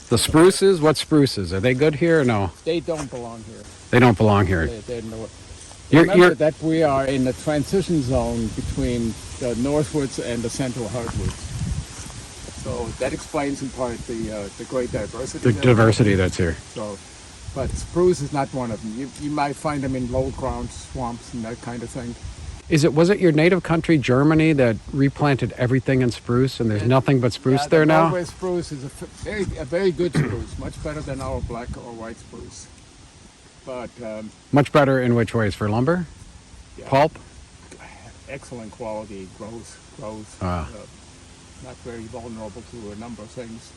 The spruces, what spruces? Are they good here or no?
They don't belong here.
They don't belong here.
They're no.
You're-
Remember that we are in the transition zone between the northwoods and the central hardwoods. So that explains in part the great diversity.
The diversity that's here.
So, but spruce is not one of them. You might find them in low ground swamps and that kind of thing.
Was it your native country, Germany, that replanted everything in spruce and there's nothing but spruce there
the
now?
Norway spruce is a very good spruce, much better than our black or white spruce. But
Much better in which ways? For lumber?
yeah,
Pulp?
excellent quality, grows,
Ah.
not very vulnerable to a number of things.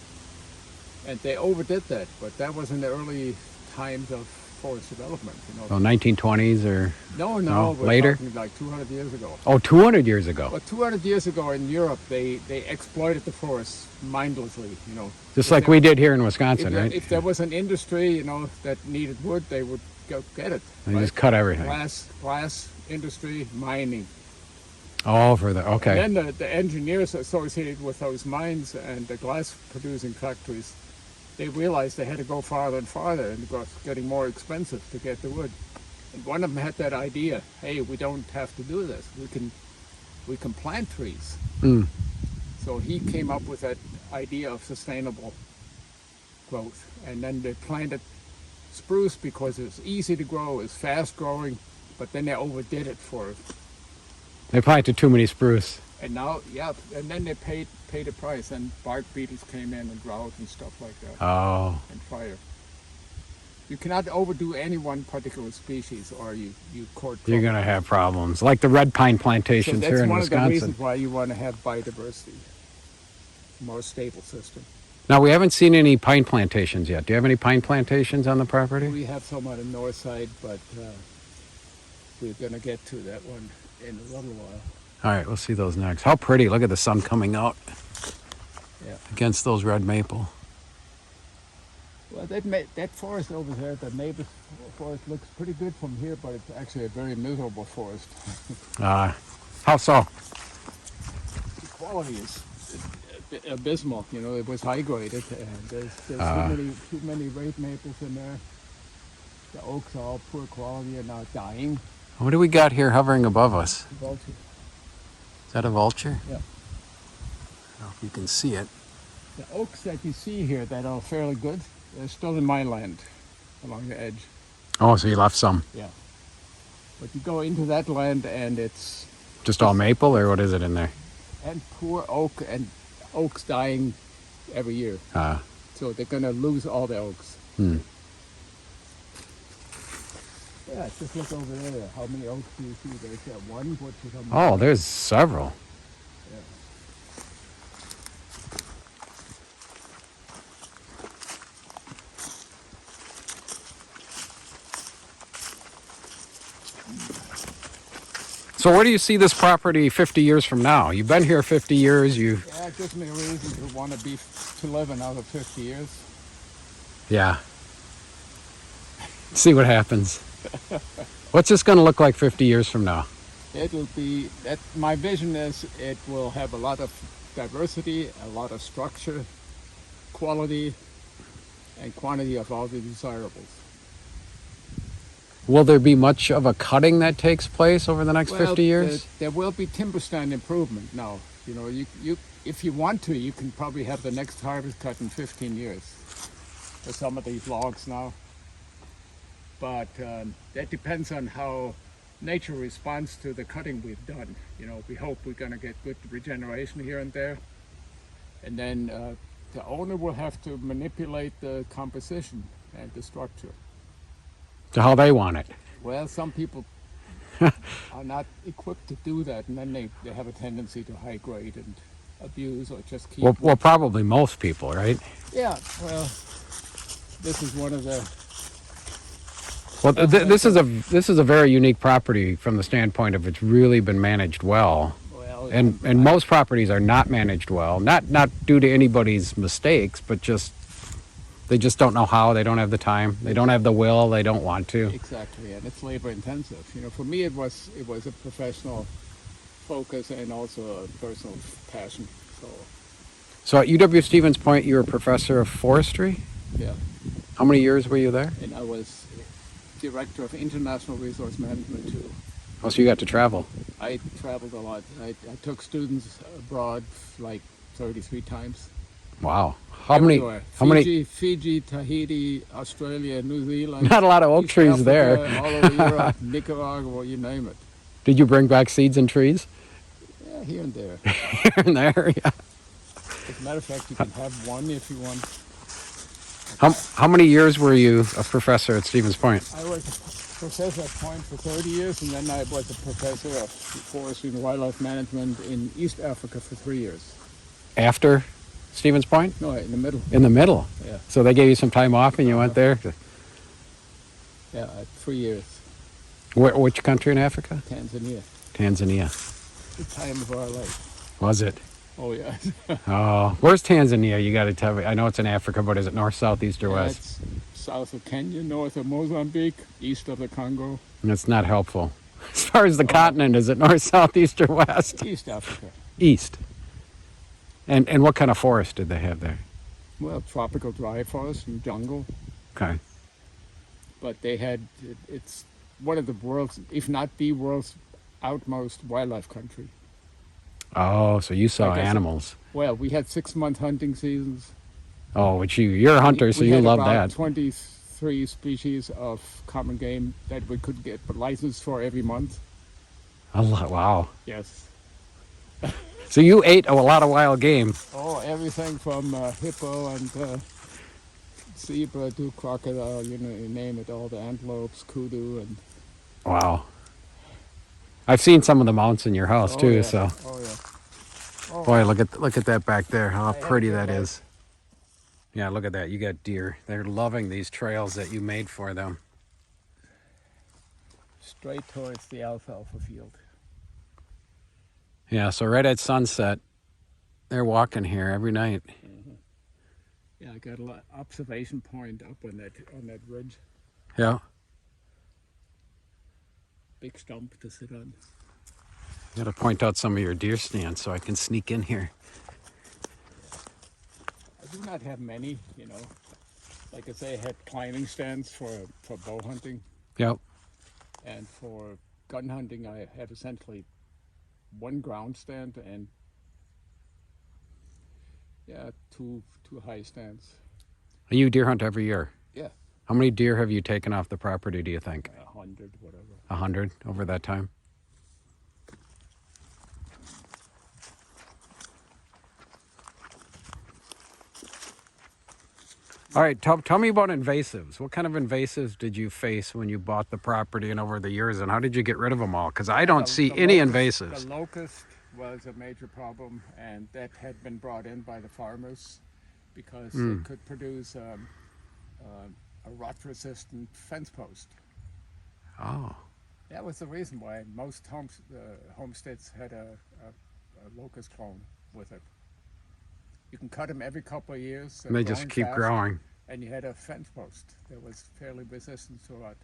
And they overdid that, but that was in the early times of forest development,
Oh, 1920s or...
No,
No,
we're
later?
talking like 200 years ago.
Oh, 200 years ago.
But 200 years ago in Europe, they exploited the forests mindlessly,
Just
If
like
there-
we did here in Wisconsin, right?
If there was an industry, that needed wood, they would go get it.
They
right?
just cut everything.
Glass industry, mining.
Oh, for the... Okay.
And then the engineers associated with those mines and the glass producing factories, they realized they had to go farther and farther, and it was getting more expensive to get the wood. And one of them had that idea: hey, we don't have to do this. We can plant trees.
Mm.
So he came up with that idea of sustainable growth, and then they planted spruce because it was easy to grow, it's fast growing, but then they overdid it for it.
They planted too many spruce.
And now, and then they paid a price, and bark beetles came in and drought and stuff like that,
Oh.
and fire. You cannot overdo any one particular species, or you court.
You're going to have problems. Like the red pine
So
plantations
that's
here in
one of the
Wisconsin.
reasons why you want to have biodiversity, more stable system.
Now, we haven't seen any pine plantations yet. Do you have any pine plantations on the property?
We have some on the north side, but we're going to get to that one in a little while.
All right, we'll see those next. How pretty. Look at the sun coming out
Yeah.
against those red maple.
Well, that forest over there, the neighbor's forest, looks pretty good from here, but it's actually a very miserable forest.
How so?
The quality is abysmal. It was high graded, and there's too many red maples in there. The oaks are all poor quality and now dying.
What do we got here hovering above us?
Vulture.
Is that a vulture?
Yeah.
I don't know if you can see it.
The oaks that you see here that are fairly good, they're still in my land along the edge.
Oh, so you left some.
Yeah. But you go into that land and it's
Just all maple, or what is it in there?
and poor oak, and oaks dying every year. So they're going to lose all the oaks.
Hmm.
Yeah, just look over there. How many oaks do you see? There's that one, which is on
Oh, there's several.
Yeah.
So where do you see this property 50 years from now? You've been here 50 years.
Yeah, it gives me a reason to want to live another 50 years.
Yeah. See what happens. What's this going to look like 50 years from now?
It'll be, my vision is it will have a lot of diversity, a lot of structure, quality, and quantity of all the desirables.
Will there be much of a cutting that takes place over the next 50 years?
There will be timber stand improvement now. You if you want to, you can probably have the next harvest cut in 15 years for some of these logs now. But that depends on how nature responds to the cutting we've done. We hope we're going to get good regeneration here and there. And then the owner will have to manipulate the composition and the structure.
To how they want it.
Well, some people are not equipped to do that, and then they have a tendency to high grade and abuse or just keep.
Well, probably most people, right?
Yeah, well, this is one of the.
Well, this is a very unique property from the standpoint of it's really been managed well.
Well,
And most properties are not managed well, not due to anybody's mistakes, but just They just don't know how. They don't have the time. They don't have the will. They don't want to.
Exactly, and it's labor intensive. You know, for me it was a professional focus and also a personal passion. So
So at UW Stevens Point, you were a professor of forestry.
yeah,
How many years were you there?
and I was director of international resource management too.
Oh, so you got to travel.
I traveled a lot. I took students abroad like 33 times.
Wow. How many?
Everywhere.
How many?
Fiji, Tahiti, Australia, New Zealand.
Not a lot of oak
East
trees
Africa,
there.
all over Europe, Nicaragua, you name it.
Did you bring back seeds and trees?
Yeah, here and there.
Here and there, yeah.
As a matter of fact, you can have one if you want.
How many years were you a professor at Stevens Point?
I was a professor at Point for 30 years, and then I was a professor of forestry and wildlife management in East Africa for 3 years.
After Stevens Point?
No, in the middle.
In the middle.
Yeah,
So they gave you some time off and you went there?
yeah, 3 years.
Which country in Africa?
Tanzania.
Tanzania.
The time of our life.
Was it?
Oh yeah.
Oh, where's Tanzania? You got to tell me. I know it's in Africa, but is it north, south, east, or west?
It's south of Kenya, north of Mozambique, east of the Congo.
That's not helpful. As far as the continent, is it north, south, east, or west?
East Africa.
East. And what kind of forest did they have there?
Well, tropical dry forest and jungle.
Okay.
But they had, it's one of the world's, if not the world's outmost wildlife country.
Oh, so you saw
Like I said-
animals.
Well, we had 6-month hunting seasons.
Oh, which you're a hunter, so
We
you
had
love
about
that.
23 species of common game that we could get licensed for every month.
A lot. Wow.
Yes.
So you ate a lot of wild game.
Oh, everything from hippo and zebra to crocodile, you know, you name it, all the antelopes, kudu, and
Wow. I've seen some of the mounts in your house
oh,
too.
yeah.
So,
Oh yeah. Oh,
boy, look at that back there. How
have
pretty
to
that
go.
is. Yeah, look at that. You got deer. They're loving these trails that you made for them.
straight towards the alfalfa field.
Yeah. So right at sunset, they're walking here every night.
Yeah, I got a lot observation point up on that ridge.
Yeah.
Big stump to sit on.
Got to point out some of your deer stands so I can sneak in here.
I do not have many, you know. Like I say, I had climbing stands for bow hunting,
Yep.
and for gun hunting, I have essentially one ground stand and two high stands.
And you deer hunt every year.
Yeah,
How many deer have you taken off the property, do you think?
100, whatever.
100 over that time? All right, tell me about invasives. What kind of invasives did you face when you bought the property and over the years, and how did you get rid of them all? Because I don't see any invasives.
The locust was a major problem, and that had been brought in by the farmers because it could produce a rot-resistant fence post.
Oh,
That was the reason why most homesteads had a locust clone with it. You can cut them every couple of years.
and they just keep
fast,
growing.
And you had a fence post that was fairly resistant to rot.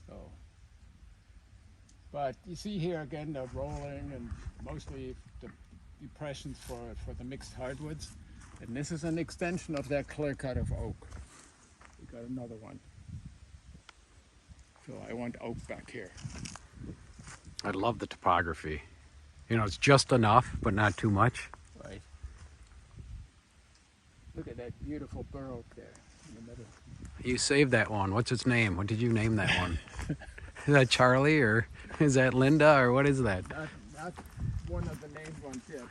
So, but you see here again the rolling and mostly the depressions for the mixed hardwoods. And this is an extension of that clear cut of oak. We got another one. So I want oak back here.
I love the topography. You know, it's just enough, but not too much.
Right. Look at that beautiful bur oak there in the middle.
You saved that one. What's its name? What did you name that one? Is that Charlie, or is that Linda, or what is that?
Not one of the named ones yet.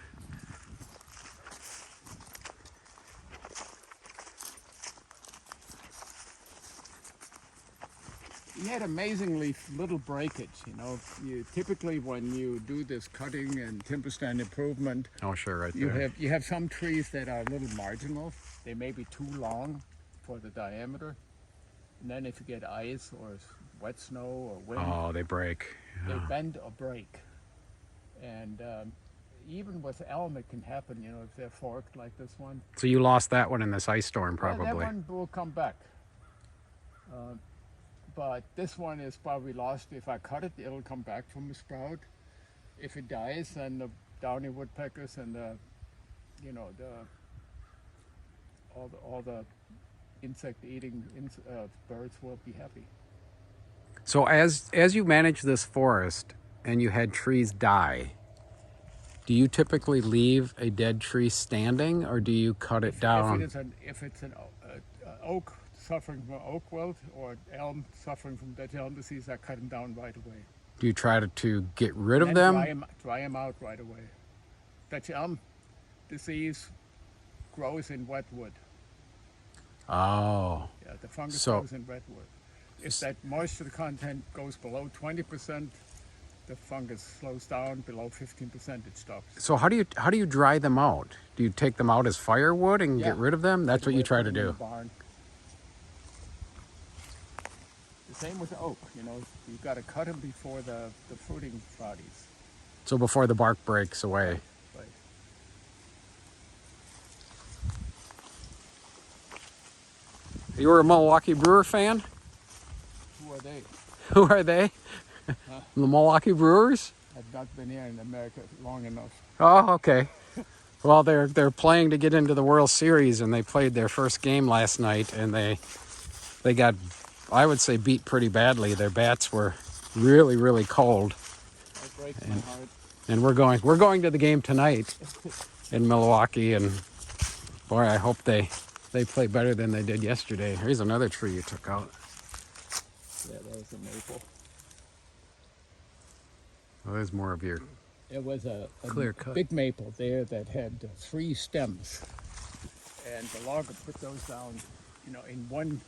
You had amazingly little breakage, you know. You typically, when you do this cutting and timber stand improvement,
Oh, sure, right
you
there.
have some trees that are a little marginal. They may be too long for the diameter. And then if you get ice or wet snow or wind,
Oh, they break.
they
Yeah.
bend or break. And even with elm, it can happen, you know, if they're forked like this one.
So you lost that one in this ice storm,
Yeah, that
probably.
one will come back. But this one is probably lost. If I cut it, it'll come back from the sprout. If it dies, then the downy woodpeckers and the, you know, all the insect-eating birds will be happy.
So as you manage this forest and you had trees die, do you typically leave a dead tree standing, or do you cut it down?
If it's an oak suffering from oak wilt or elm suffering from Dutch elm disease, I cut them down right away.
Do you try to get rid of
And
them?
dry them out right away. Dutch elm disease grows in wet wood.
Oh,
Yeah, the fungus
So-
grows in wet wood. If that moisture content goes below 20%, the fungus slows down. Below 15%, it stops.
so how do you dry them out? Do you take them out as firewood and
Yeah.
get rid of them? That's what you try to
Put 'em in
do.
the barn. The same with oak, you know, you've got to cut them before the fruiting bodies.
So before the bark breaks away.
Right.
You were a Milwaukee Brewer fan?
Who are they?
Who are they? The Milwaukee Brewers?
I've not been here in America long enough.
Oh, okay. Well, they're playing to get into the World Series, and they played their first game last night, and they got, I would say, beat pretty badly. Their bats were really, really cold,
That breaks my heart.
and we're going to the game tonight in Milwaukee, and boy, I hope they play better than they did yesterday. Here's another tree you took out.
Yeah, that was a maple.
Oh, there's more of your.
It was a
Clear cut.
big maple there that had 3 stems, and the logger put those down, you know, in one.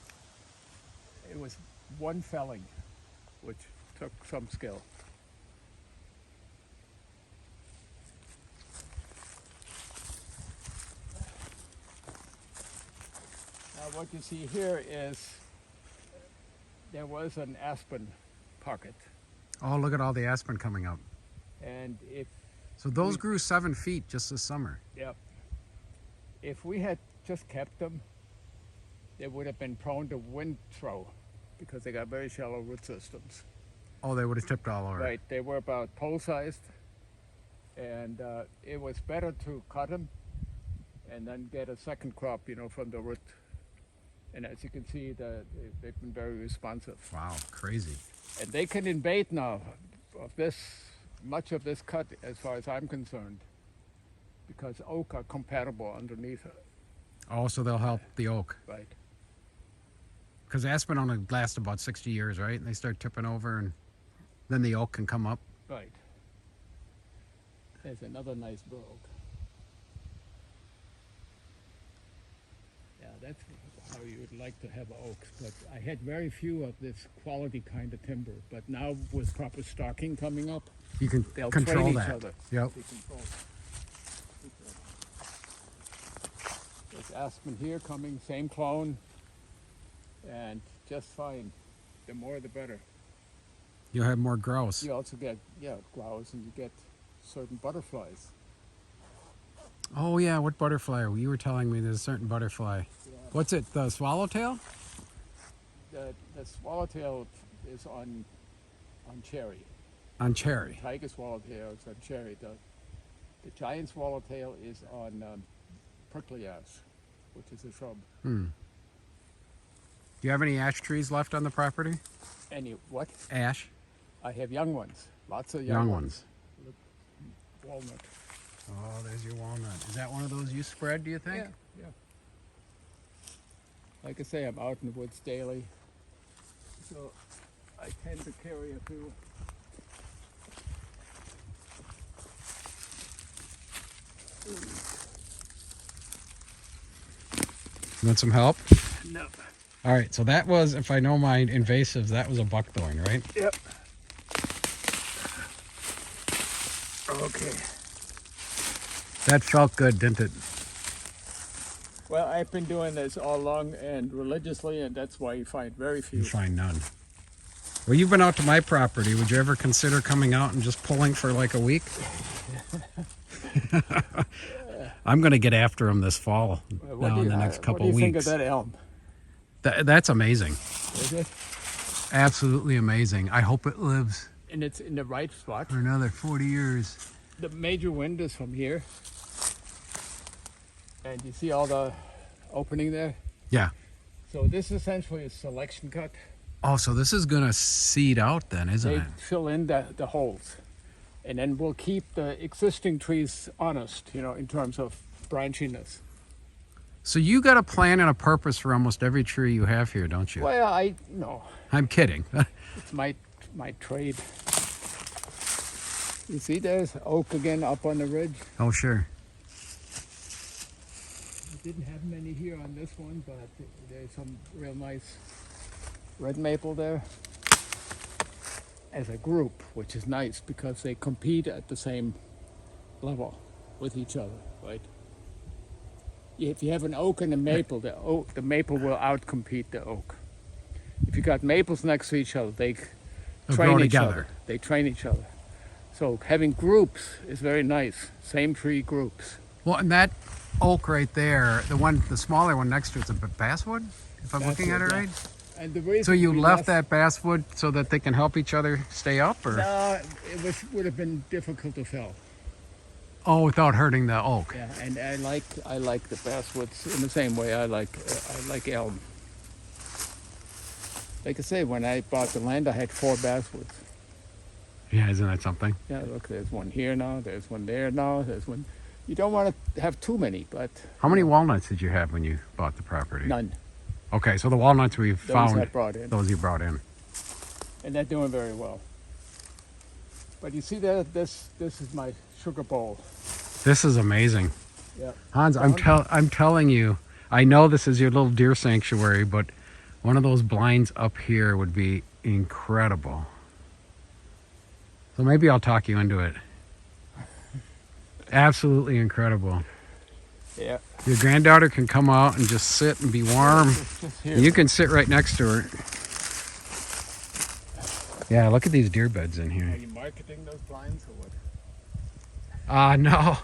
It was one felling, which took some skill. Now, what you see here is there was an aspen pocket,
Oh, look at all the aspen coming up.
and
So those grew 7 feet just this summer.
Yep. If we had just kept them, they would have been prone to wind throw because they got very shallow root systems.
Oh, they would have tipped all over.
Right. They were about pole-sized, and it was better to cut them and then get a second crop, you know, from the root. And as you can see, they've been very responsive.
Wow, crazy.
And they can invade now of much of this cut, as far as I'm concerned, because oak are compatible underneath it.
Oh, so they'll help the oak.
Right.
Because aspen only lasts about 60 years, right? And they start tipping over, and then the oak can come up.
Right. There's another nice bur oak. Yeah, that's how you would like to have oaks. But I had very few of this quality kind of timber. But now with proper stocking coming up,
You can
they'll
control
trade
that.
each other.
Yep.
They control. There's aspen here coming, same clone, and just fine. The more the better.
You'll have more grouse.
You also get, grouse, and you get certain butterflies.
Oh yeah, what butterfly? You were telling me there's a certain butterfly.
Yeah.
What's it? The swallowtail?
The swallowtail is on cherry.
On cherry.
Tiger swallowtail is on cherry. The giant swallowtail is on prickly ash, which is a shrub.
Do you have any ash trees left on the property?
What?
Ash?
I have young ones. Lots of
Young ones.
Walnut.
Oh, there's your walnut. Is that one of those you spread, do you think?
Yeah. Like I say, I'm out in the woods daily, so I tend to carry a few.
Want some help?
No.
All right, so that was, if I know my invasives, that was a buckthorn, right?
Yep. Okay.
That felt good, didn't it?
Well, I've been doing this all along and religiously, and that's why you find very few.
You find none. Well, you've been out to my property. Would you ever consider coming out and just pulling for like a week? I'm going to get after them this fall.
What
Now
do
in
you,
the next couple
what do you think
weeks.
of that elm?
That's amazing.
Is it?
Absolutely amazing. I hope it lives
And it's in the right spot.
for another 40 years.
The major wind is from here. And you see all the opening there?
Yeah.
So this is essentially a selection cut.
Oh, so this is going to seed out then, isn't
They
it?
fill in the holes. And then we'll keep the existing trees honest, you know, in terms of branchiness.
So you got a plan and a purpose for almost every tree you have here, don't you?
Well, no,
I'm kidding.
it's my trade. You see there's oak again up on the ridge.
Oh, sure.
I didn't have many here on this one, but there's some real nice red maple there as a group, which is nice because they compete at the same level with each other, right? If you have an oak and a maple, the maple will outcompete the oak. If you got maples next to each other, they
They'll
train
grow
each
together.
other. They train each other. So having groups is very nice. Same tree groups.
Well, and that oak right there, the smaller one next to it's a basswood, if I'm looking at it
Basswood, yeah.
right.
And the reason
So you
we
left that basswood so that they can help each other stay up, or
would have been difficult to fell.
oh, without hurting the oak?
Yeah, and I like the basswoods in the same way I like elm. Like I say, when I bought the land, I had 4 basswoods.
Yeah, isn't that something?
Yeah, look, there's one here now, there's one there now, there's one. You don't want to have too many, but
How many walnuts did you have when you bought the property?
none.
Okay, so the walnuts we
Those
found,
I brought in,
those you brought in.
and they're doing very well. But you see that this is my sugar bowl.
This is amazing.
Yeah.
Hans, I'm telling you, I know this is your little deer sanctuary, but one of those blinds up here would be incredible. So maybe I'll talk you into it. Absolutely incredible.
Yeah.
Your granddaughter can come out and just sit and be warm.
Just here.
And you can sit right next to her. Yeah, look at these deer beds in
Are
here.
you marketing those blinds or what?
No.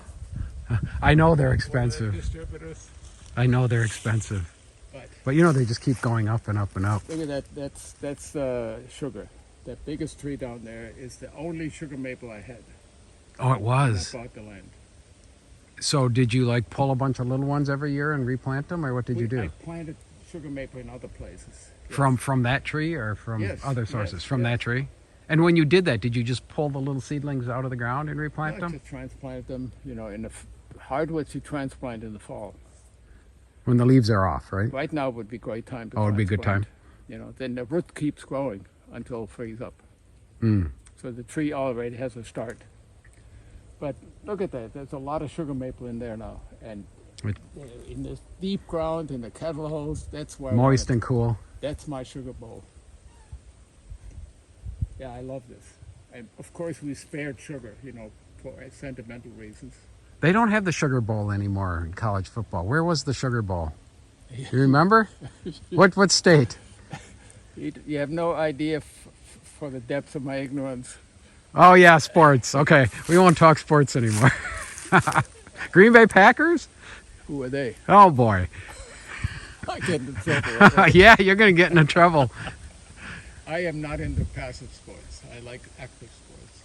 I know they're expensive.
Distributors.
I know they're expensive.
But
But you know, they just keep going up and up and up.
look at that. That's sugar. That biggest tree down there is the only sugar maple I had
Oh, it
when I
was.
bought the land.
So did you like pull a bunch of little ones every year and replant them, or what did you
I
do?
planted sugar maple in other places. Yes.
From that tree or from
Yes,
other
yes,
sources? From
yes.
that tree? And when you did that, did you just pull the little seedlings out of the ground and replant
I
them?
just transplanted them. You know, in the hardwoods you transplant in the fall.
When the leaves are off, right?
Right now would be a great time to
Oh, it'd be a good
transplant. You know, then the root keeps growing until it frees up.
Mm.
So the tree already has a start. But look at that. There's a lot of sugar maple in there now. And
It-
in the deep ground, in the cattle holes, that's where
Moist and cool.
that's my sugar bowl. Yeah, I love this. And of course we spared sugar, you know, for sentimental reasons.
They don't have the Sugar Bowl anymore in college football. Where was the Sugar Bowl? You remember? What state?
You have no idea for the depths of my ignorance.
Oh yeah, sports. Okay, we won't talk sports anymore. Green Bay Packers?
Who are they?
Oh boy.
I get into trouble.
Yeah, you're gonna get into trouble.
I am not into passive sports. I like active sports.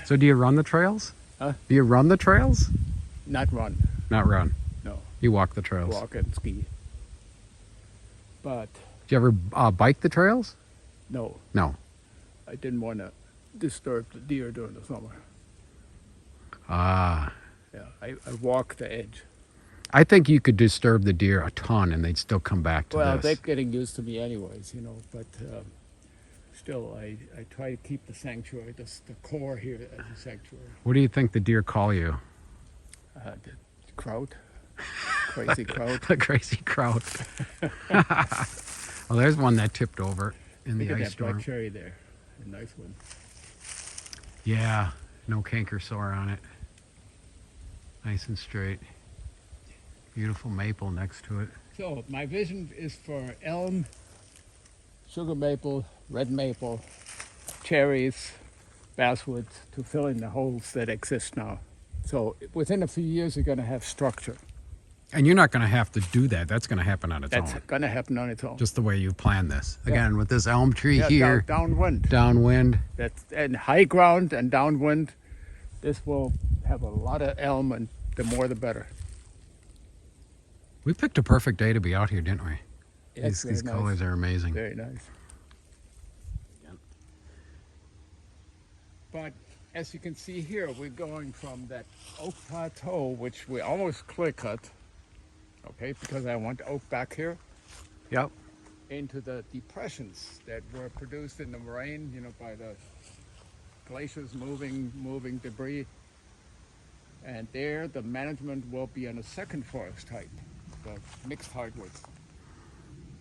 So do you run the trails?
Huh?
Do you run the trails?
Not run.
Not run.
No.
You walk the trails.
Walk and ski. But
Do you ever bike the trails?
no,
No.
I didn't want to disturb the deer during the summer.
Ah.
Yeah, I walk the edge.
I think you could disturb the deer a ton and they'd still come back to
Well,
this.
they're getting used to me anyways, you know, but still, I try to keep the sanctuary, the core here as a sanctuary.
What do you think the deer call you?
The kraut, crazy kraut.
The crazy crowd. Well, there's one that tipped over in
Look
the
at
ice
that black
storm.
cherry there, a nice one.
Yeah, no canker sore on it. Nice and straight. Beautiful maple next to it.
So my vision is for elm, sugar maple, red maple, cherries, basswood to fill in the holes that exist now. So within a few years, you're going to have structure.
And you're not going to have to do that. That's going to happen on its
That's
own.
going to happen on its own.
Just the way you planned this.
Yeah.
Again, with this elm tree
Yeah,
here,
downwind.
downwind.
That's and high ground and downwind. This will have a lot of elm, and the more the better.
We picked a perfect day to be out here, didn't we?
Yes,
These
very
colors
nice.
are amazing.
Very nice. But as you can see here, we're going from that oak plateau, which we almost clear cut, okay, because I want oak back here,
Yep.
into the depressions that were produced in the moraine, you know, by the glaciers moving debris. And there, the management will be on a second forest type, the mixed hardwoods.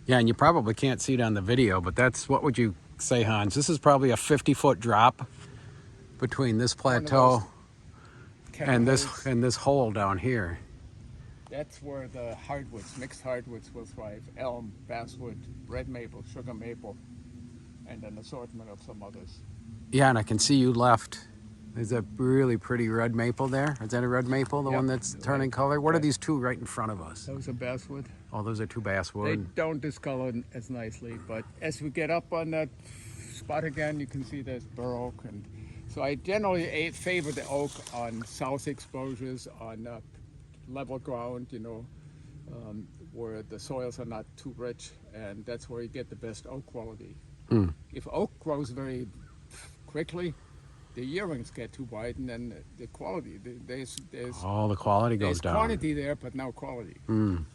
Yeah, and you probably can't see it on the video, but that's, what would you say, Hans? This is probably a 50-foot drop between this plateau and this hole down here.
That's where the hardwoods, mixed hardwoods, will thrive. Elm, basswood, red maple, sugar maple, and an assortment of some others.
Yeah, and I can see you left. There's a really pretty red maple there. Is that a red maple, the
Yep.
one that's turning color? What are
Right.
these two right in front of us?
Those are basswood.
Oh, those are two
They
basswood.
don't discolor as nicely, but as we get up on that spot again, you can see there's bur oak. And so I generally favor the oak on south exposures, on level ground, you know, where the soils are not too rich, and that's where you get the best oak quality. If oak grows very quickly, the year rings get too wide, and then the quality, there's
Oh, the quality goes down.
quantity there, but no quality.
And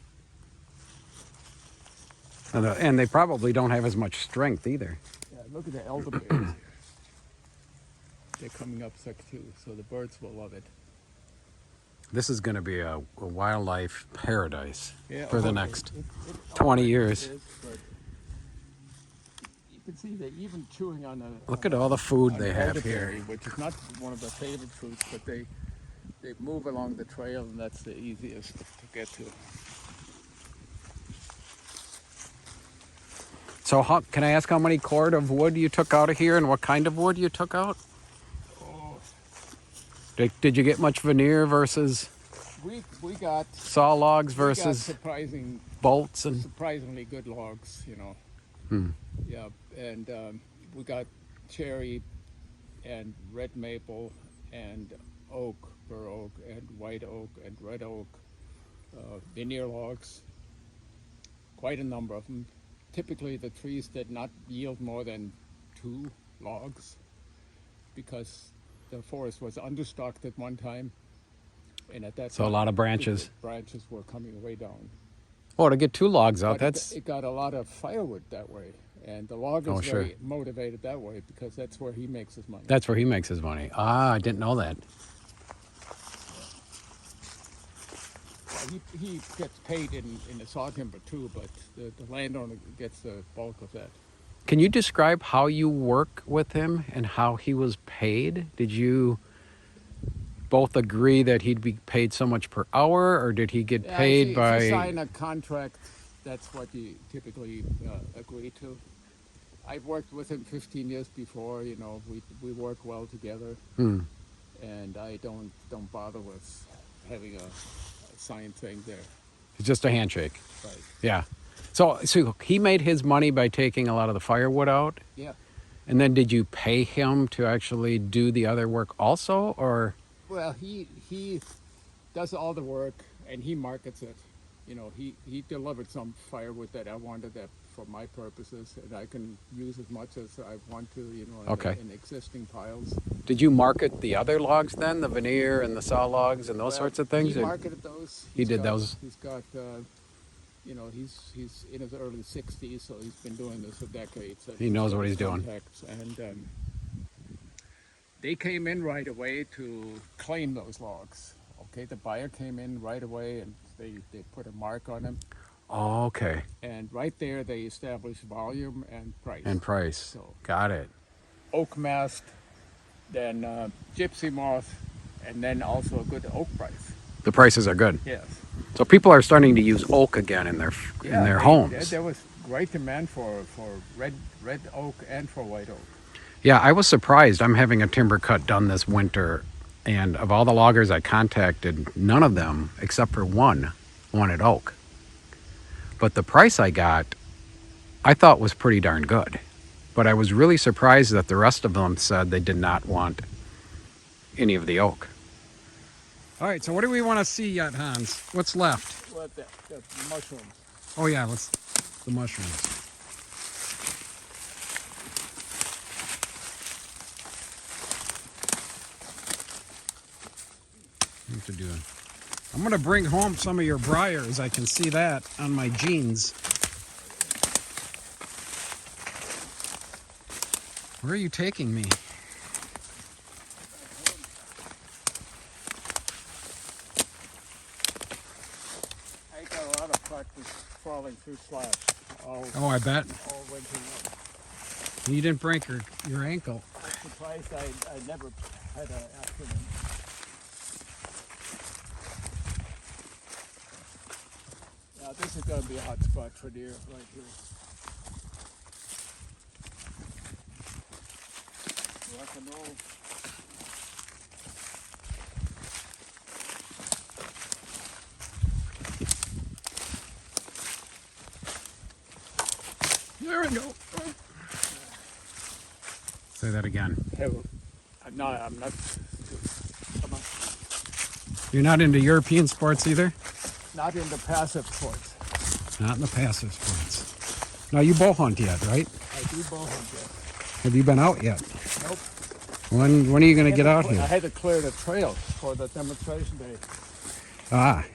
they probably don't have as much strength either.
Yeah, look at the elderberries here. They're coming up thick too, so the birds will love it.
This is going to be a wildlife paradise
Yeah,
for the
okay.
next
It
20 years.
is, but you can see they're even chewing on a.
Look at all the food
on
they
an
have
elderberry,
here.
which is not one of their favorite fruits, but they move along the trail, and that's the easiest to get to.
So can I ask how many cord of wood you took out of here and what kind of wood you took out?
Oh,
Did you get much veneer versus
we got
saw logs
we got
versus bolts? And
surprisingly good logs, you know. Yeah, and we got cherry and red maple and oak, bur oak and white oak and red oak, veneer logs, quite a number of them. Typically the trees did not yield more than 2 logs because the forest was understocked at one time, and at that
So a
time,
lot of branches.
the branches were coming way down.
Oh, to get 2 logs out,
But
that's
it got a lot of firewood that way, and the logger
Oh,
is
sure.
very motivated that way because that's where he makes his money.
where he makes his money. Ah, I didn't know that.
He gets paid in the saw timber too, but the landowner gets the bulk of that.
Can you describe how you work with him and how he was paid? Did you both agree that he'd be paid so much per hour, or did he get
Yeah,
paid
if
by?
you sign a contract, that's what you typically agree to. I've worked with him 15 years before. You know, we work well together, and I don't bother with having a signed thing there.
It's just a handshake.
Right.
Yeah. So he made his money by taking a lot of the firewood out,
Yeah.
and then did you pay him to actually do the other work also, or?
Well, he does all the work and he markets it. You know, he delivered some firewood that I wanted that for my purposes, and I can use as much as I want to, you know,
Okay.
in existing piles.
Did you market the other logs then, the veneer and the saw logs and those
Well,
sorts of things?
He
or-
marketed those.
He did those?
He's got, you know, he's in his early 60s, so he's been doing this for decades.
He knows what he's doing.
Contacts, and they came in right away to claim those logs. Okay, the buyer came in right away, and they put a mark on them,
Oh, okay.
and right there they established volume and price.
And price.
So
Got it.
oak mast, then gypsy moth, and then also a good oak price.
The prices are good.
Yes.
So people are starting to use oak again in their homes.
There was great demand for red oak and for white oak.
Yeah, I was surprised. I'm having a timber cut done this winter, and of all the loggers I contacted, none of them, except for one, wanted oak. But the price I got, I thought was pretty darn good. But I was really surprised that the rest of them said they did not want any of the oak. All right, so what do we want to see yet, Hans? What's left?
What the mushrooms.
Oh yeah, the mushrooms. What to do? I'm gonna bring home some of your briars. I can see that on my jeans. Where are you taking me?
I got a lot of practice falling through slabs.
Oh, I bet.
All winter long.
You didn't break your ankle.
I'm surprised I never had an accident. Yeah, this is going to be a hot spot for deer right here. Rock and roll.
There we go. Say that again.
Hey, no, I'm not. Come on.
You're not into European sports either?
Not in the passive sports.
Not in the passive sports. Now you bow hunt yet, right?
I do bow hunt yet.
Have you been out yet?
Nope.
When are you going to get out
I
here?
had to clear the trail for the demonstration day.
Ah.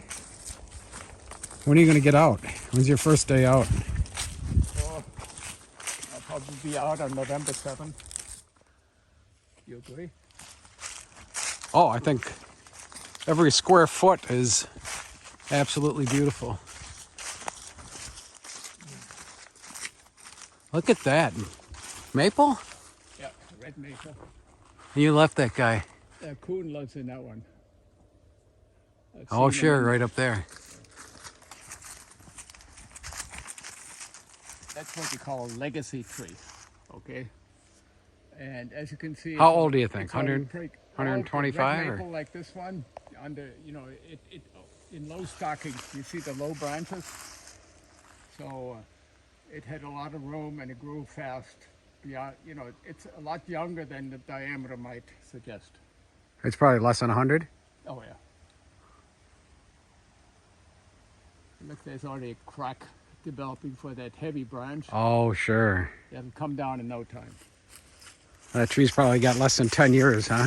When are you going to get out? When's your first day out?
Oh, I'll probably be out on November 7th. You agree?
Oh, I think every square foot is absolutely beautiful. Look at that. Maple?
Yeah, red maple.
You left that guy.
Coon lives in that one. I've
Oh,
seen
sure,
him in-
right up there.
That's what you call a legacy tree, okay? And as you can see,
How old do you think?
it's already
100,
pretty-
125
red
or?
maple like this one, under it in low stockings. You see the low branches, so it had a lot of room and it grew fast. Yeah, it's a lot younger than the diameter might suggest.
It's probably less than 100.
Oh yeah. Look, there's already a crack developing for that heavy branch.
Oh, sure.
It'll come down in no time.
That tree's probably got less than 10 years, huh?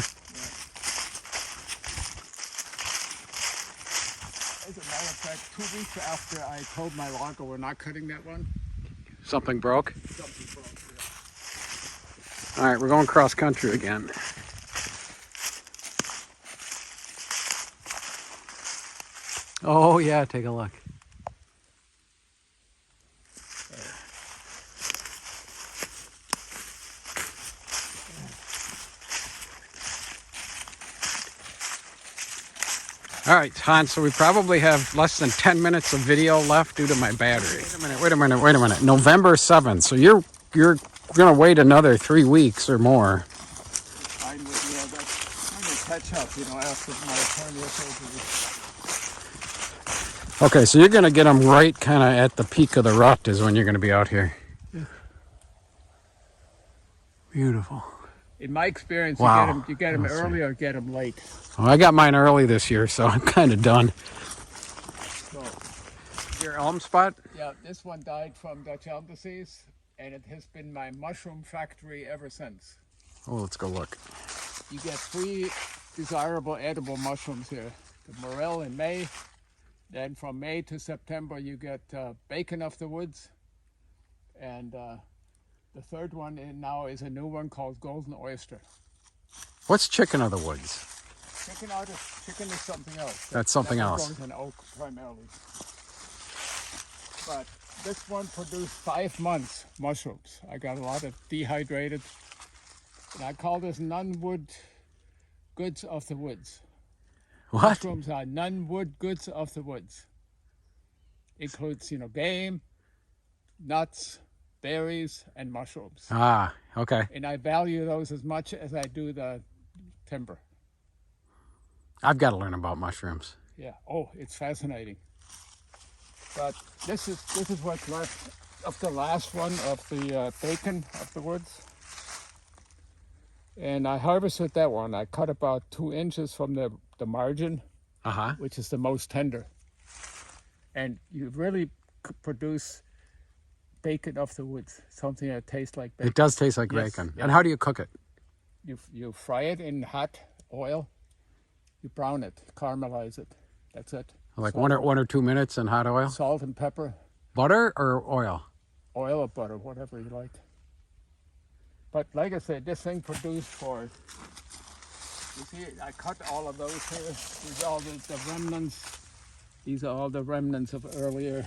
As a matter of fact, 2 weeks after I told my logger we're not cutting that one,
Something broke.
something broke.
All right, we're going cross country again. Oh, yeah, take a look. All right, Hans, so we probably have less than 10 minutes of video left due to my battery. Wait a minute. November 7th. So you're going to wait another 3 weeks or more.
Fine with me. I got trying to catch up, after my hernia surgery.
Okay, so you're going to get them right kind of at the peak of the rut is when you're going to be out here.
Yeah.
Beautiful.
In my experience,
Wow.
you get them
That's
early or get them late.
Well, I got mine early this year, so I'm kind of done.
So,
Your elm spot?
yeah, this one died from Dutch elm disease, and it has been my mushroom factory ever since.
Oh, let's go look.
You get 3 desirable edible mushrooms here. The morel in May, then from May to September you get bacon of the woods, and the third one now is a new one called golden oyster.
What's chicken of the woods?
Chicken is something else.
That's something
That one
else.
grows in oak primarily. But this one produced 5 months mushrooms. I got a lot of dehydrated, and I call this non-wood goods of the woods.
What?
Mushrooms are non-wood goods of the woods. Includes, game, nuts, berries, and mushrooms.
Ah, okay.
And I value those as much as I do the timber.
I've got to learn about mushrooms.
Yeah. Oh, it's fascinating. But this is what's left of the last one of the bacon of the woods. And I harvested that one. I cut about 2 inches from the margin,
Uh-huh.
which is the most tender. And you really produce bacon of the woods, something that tastes like bacon.
It does taste like
Yes,
bacon.
yes.
And how do you cook it?
You fry it in hot oil, you brown it, caramelize it. That's it.
Like
Salt,
1 or 2 minutes in hot oil?
salt and pepper,
Butter or oil?
oil or butter, whatever you like. But like I said, this thing produced for, you see, I cut all of those here. These are all the remnants. These are all the remnants of earlier.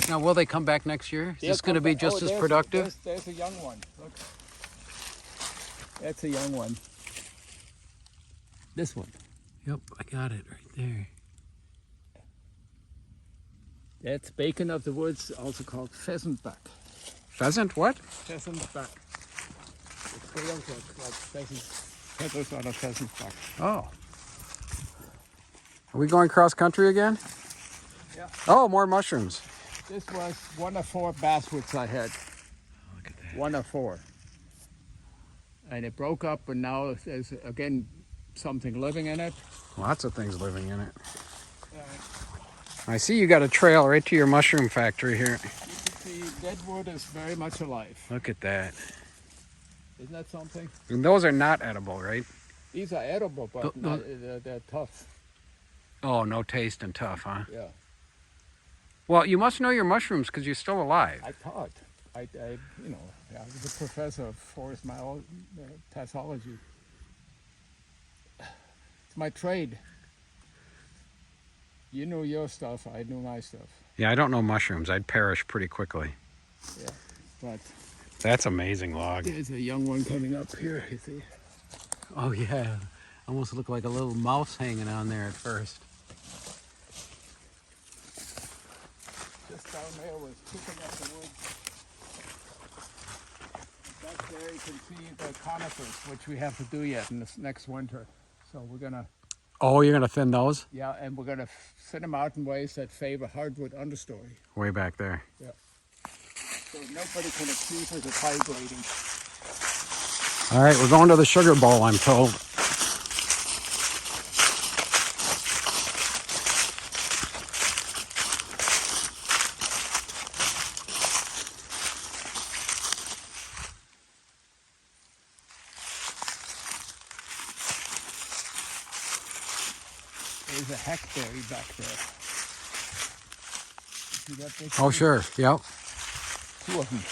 Now, will they come back next year? Is this going to be just as productive?
There's a young one. Look. That's a young one. This one.
Yep, I got it right there.
That's bacon of the woods, also called pheasant back.
Pheasant, what?
Pheasant back. It feels like pheasant feathers on a pheasant back.
Oh. Are we going cross country again?
Yeah.
Oh, more mushrooms.
This was one of 4 basswoods I had.
Look at that.
One of 4. And it broke up, and now there's again something living in it.
Lots of things living in it. I see you got a trail right to your mushroom factory here.
You can see deadwood is very much alive.
Look at that.
Isn't that something?
And those are not edible, right?
These are edible, but
No.
they're tough.
Oh, no taste and tough, huh?
Yeah.
Well, you must know your mushrooms because you're still alive.
I taught. I was a professor of forest pathology. It's my trade. You knew your stuff, I knew my stuff.
Yeah, I don't know mushrooms. I'd perish pretty quickly.
Yeah, but
That's amazing log.
there's a young one coming up here, you see.
Oh, yeah. Almost looked like a little mouse hanging on there at first.
Just down there was picking up the wood. Back there you can see the conifers, which we have to do yet in this next winter. So we're gonna,
Oh, you're going to thin those?
yeah, and we're gonna thin them out in ways that favor hardwood understory.
Way back there.
Yeah. So nobody can accuse us of high grading.
All right, we're going to the sugar bowl, I'm told.
There's a hackberry back there. See that big
Oh,
one?
sure. Yep.
2 of them.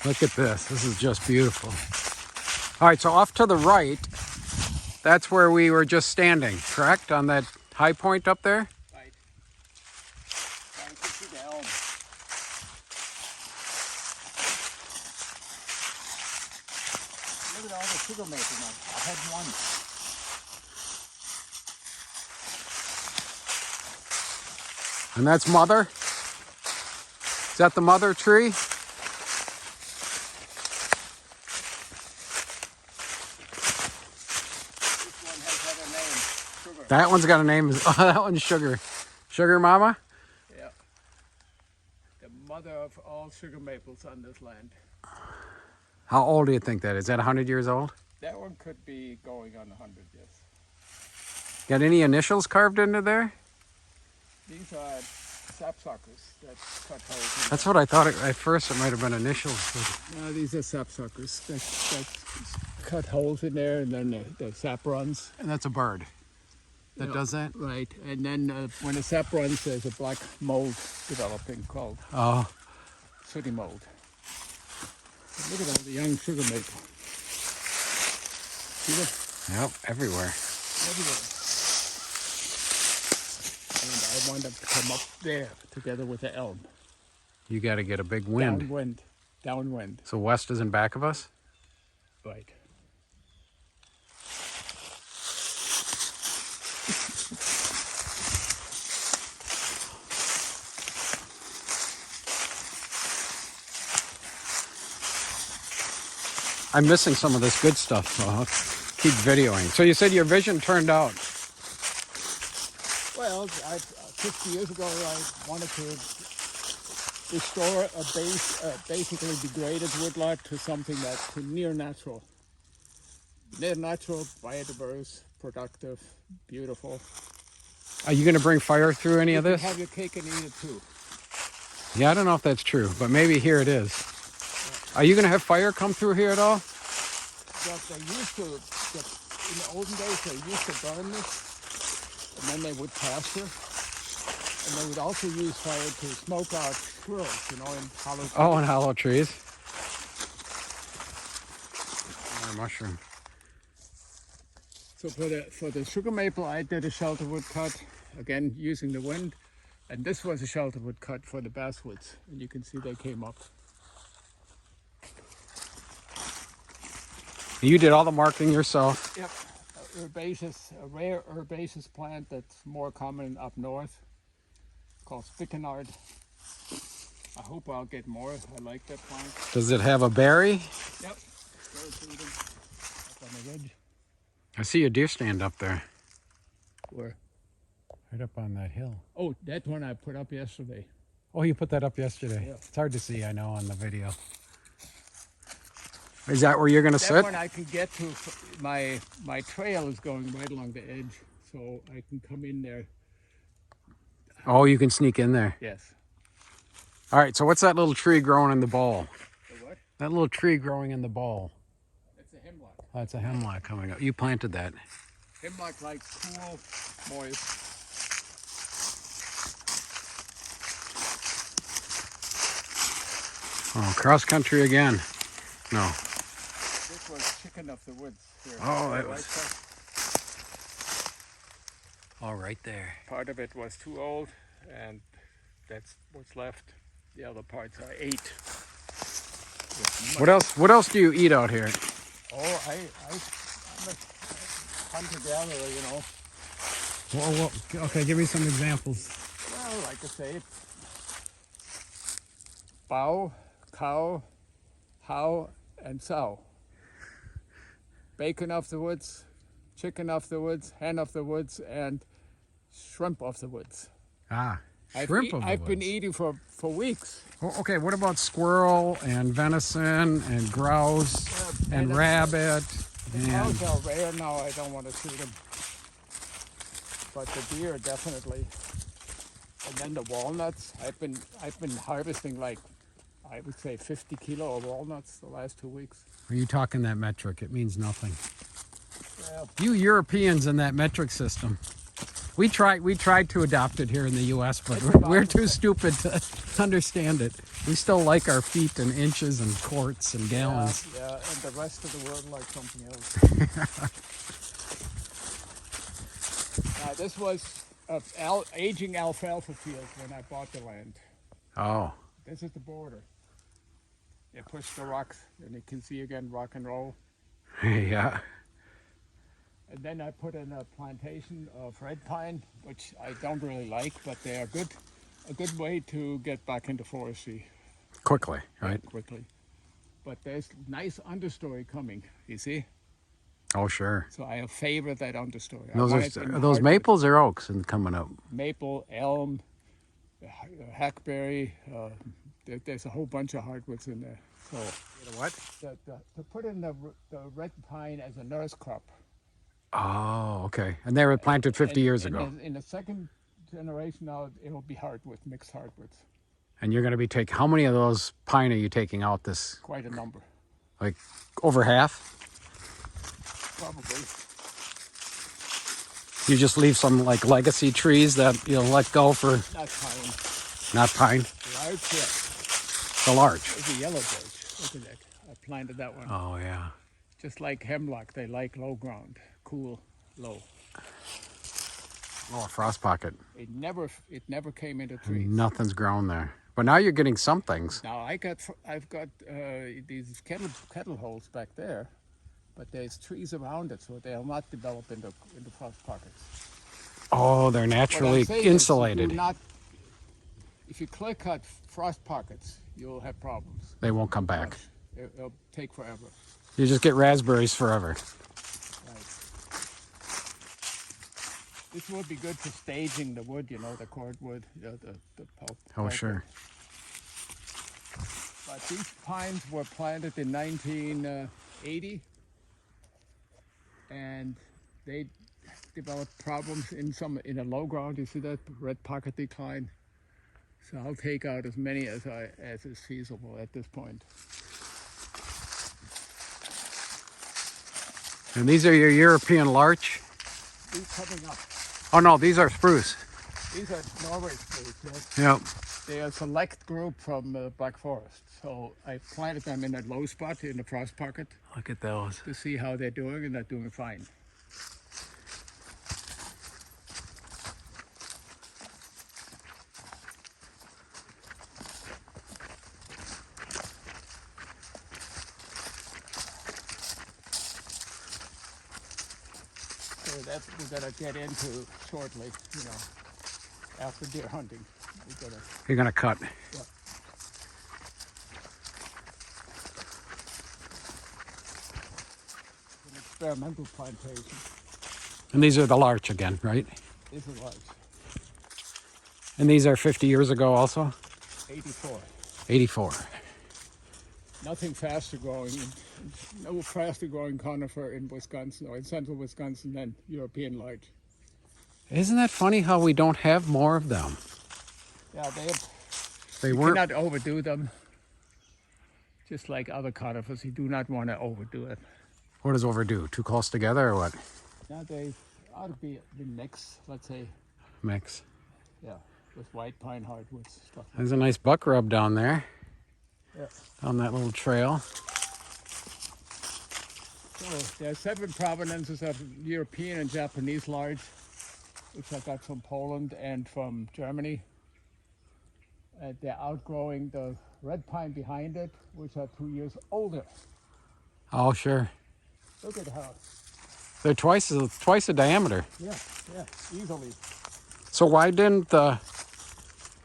Look at this. This is just beautiful. All right, so off to the right, that's where we were just standing, correct? On that high point up there?
Right. Now you can see the elm. Look at all the sugar maple now. I had one.
And that's mother? Is that the mother tree?
This one has had a name. Sugar.
That one's got a name. Oh, that one's Sugar. Sugar Mama?
Yeah. The mother of all sugar maples on this land.
How old do you think that is? Is that 100 years old?
That one could be going on 100 years.
Got any initials carved into there?
These are sapsuckers that cut holes in.
That's what I thought at first. It might have been initials. But
No, these are sapsuckers that cut holes in there, and then the sap runs.
and that's a bird that
Yeah.
does that?
Right, and then when the sap runs, there's a black mold developing called
Oh,
sooty mold. But look at all the young sugar maple. See them
yep, everywhere.
everywhere. And I want them to come up there together with the elm.
You got to get a big wind.
Downwind. Downwind.
So west is in back of us?
Right.
I'm missing some of this good stuff, so I'll keep videoing. So you said your vision turned out.
Well, 50 years ago, I wanted to restore a basically degraded woodlot to something that's near natural. Near natural, biodiverse, productive, beautiful.
Are you going to bring fire through any
You
of
can
this?
have your cake and eat it too.
Yeah, I don't know if that's true, but maybe here it is. Are you going to have fire come through here at all?
But they used to, in the olden days, they used to burn this, and then they would pasture. And they would also use fire to smoke out squirrels, in hollow trees.
Oh, and hollow trees. More mushroom.
So for the sugar maple, I did a shelter wood cut, again using the wind. And this was a shelter wood cut for the basswoods. And you can see they came up.
You did all the marking yourself.
Yep. A rare herbaceous plant that's more common up north, called spikenard. I hope I'll get more. I like that plant.
Does it have a berry?
Yep. Up on the ridge.
I see a deer stand up there.
Where?
Right up on that hill.
Oh, that one I put up yesterday.
Oh, you put that up yesterday.
Yeah.
It's hard to see, I know, on the video. Is that where you're going to
That
sit?
one I can get to. My trail is going right along the edge, so I can come in there.
Oh, you can sneak in there.
Yes.
All right, so what's that little tree growing in the bowl?
The what?
That little tree growing in the bowl.
It's a hemlock.
Oh, that's a hemlock coming up. You planted that.
Hemlock likes cool, moist.
Oh, cross country again. No.
This was chicken of the woods here.
Oh, that
Right
was- Oh, right there.
Part of it was too old, and that's what's left. The other parts I ate.
What else? What else do you eat out here?
Oh, I'm a hunter-gatherer,
Well, okay, give me some examples.
Well, like I say, bow, cow, how, and sow. Bacon off the woods, chicken off the woods, hen off the woods, and shrimp off the woods.
Ah, shrimp of the
I've been
woods.
eating for weeks.
Oh, okay, what about squirrel and venison and grouse and
venison.
rabbit? And
Cows are rare now. I don't want to shoot them, but the deer definitely. And then the walnuts. I've been harvesting like, I would say 50 kilo of walnuts the last 2 weeks.
are you talking that metric? It means nothing.
Well,
You Europeans in that metric system. We tried to adopt it here in the U.S., but we're too stupid to understand it. We still like our feet and inches and quarts and gallons.
yeah, and the rest of the world like something else. This was aging alfalfa field when I bought the land.
Oh,
This is the border. You push the rocks, and you can see again rock and roll.
yeah.
And then I put in a plantation of red pine, which I don't really like, but they are a good way to get back into forestry
Quickly, right?
quickly. But there's nice understory coming, you see?
Oh, sure.
So I favor that understory. I
Those
want it in
are those
hardwood.
maples or oaks and coming up?
Maple, elm, hackberry. There's a whole bunch of hardwoods in there. So
What?
to put in the red pine as a nurse crop.
Oh, okay. And they were planted 50 years ago.
In the second generation now, it'll be hardwood, mixed hardwoods.
And you're going to be taking, how many of those pine are you taking out this,
Quite a number,
like over half?
probably.
You just leave some like legacy trees that you'll let go for,
Not pine.
not pine,
Large, yeah.
the large.
It's a yellow birch. Look at that. I planted that one.
Oh, yeah.
Just like hemlock, they like low ground, cool, low.
Oh, a frost pocket.
It never came into trees.
Nothing's grown there. But now you're getting some things.
Now I've got these kettle holes back there, but there's trees around it, so they'll not develop into frost pockets.
Oh, they're
What
naturally
I'm saying is
insulated.
if you clear cut frost pockets, you'll have problems.
They won't come back.
It'll take forever.
You just get raspberries forever.
Right. This would be good for staging the wood, you know, the cordwood, the pulp.
Oh, sure.
But these pines were planted in 1980, and they developed problems in the low ground. You see that red pocket decline. So I'll take out as many as is feasible at this point.
And these are your European larch?
These coming up.
Oh no, these are spruce.
These are Norway spruce. Yes.
Yep.
They are a select group from Black Forest. So I planted them in a low spot in the frost pocket
Look at those.
to see how they're doing, and they're doing fine. So that we're gonna get into shortly, you know, after deer hunting. We're gonna,
You're gonna cut.
yeah. An experimental plantation.
And these are the larch again, right?
This is large.
And these are 50 years ago also?
84.
84.
Nothing faster growing, no faster growing conifer in Wisconsin or in central Wisconsin than European larch.
Isn't that funny how we don't have more of them?
Yeah,
They
you
weren't.
cannot overdo them. Just like other conifers, you do not want to overdo it.
What is overdue? Too close together or what?
Now they ought to be mixed, let's say,
Mix.
yeah, with white pine hardwoods stuff. Like
There's a nice buck rub down there,
yeah.
on that little trail.
So there are 7 provenances of European and Japanese larch, which I got from Poland and from Germany. They're outgrowing the red pine behind it, which are 2 years older.
Oh, sure.
Look at how,
They're twice the diameter.
yeah, easily.
So why didn't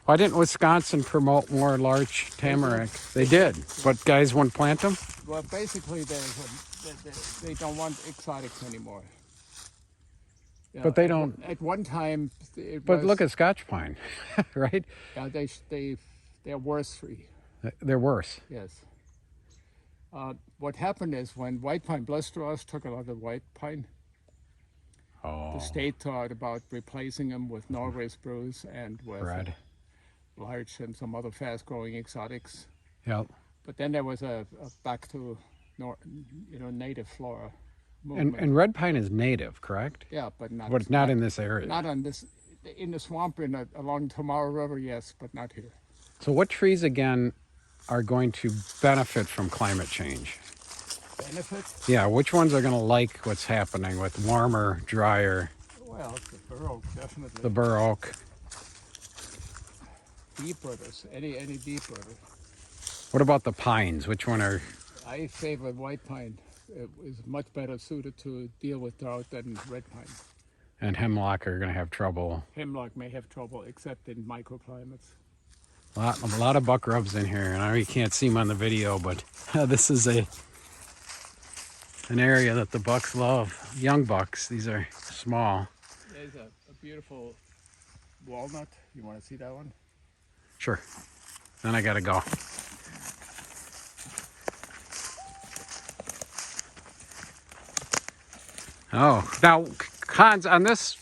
Wisconsin promote more larch tamarack? They did, but guys wouldn't plant them?
Well, basically, they don't want exotics anymore. You
But
know,
they don't.
At one time,
But look at Scotch pine, right?
Yeah, they're worse free.
They're worse.
Yes. What happened is when white pine blisterers took a lot of white pine,
Oh,
the state thought about replacing them with Norway spruce and with
red.
larch and some other fast-growing exotics.
Yep.
But then there was a back to native flora movement.
And red pine is native, correct?
Yeah, but not.
But not in this area.
Not on this. In the swamp along Tomorrow River, yes, but not here.
So what trees again are going to benefit from climate change?
Benefit?
Yeah, which ones are going to like what's happening with warmer, drier?
Well, the bur oak, definitely.
The bur oak.
Deep rooters, any deep rooter.
What about the pines? Which one are?
I favor white pine. It is much better suited to deal with drought than red pine.
And hemlock are going to have trouble.
Hemlock may have trouble, except in microclimates.
A lot of buck rubs in here, and I know you can't see them on the video, but this is an area that the bucks love. Young bucks. These are small.
There's a beautiful walnut. You want to see that one?
Sure. Then I gotta go. Oh, now Hans, on this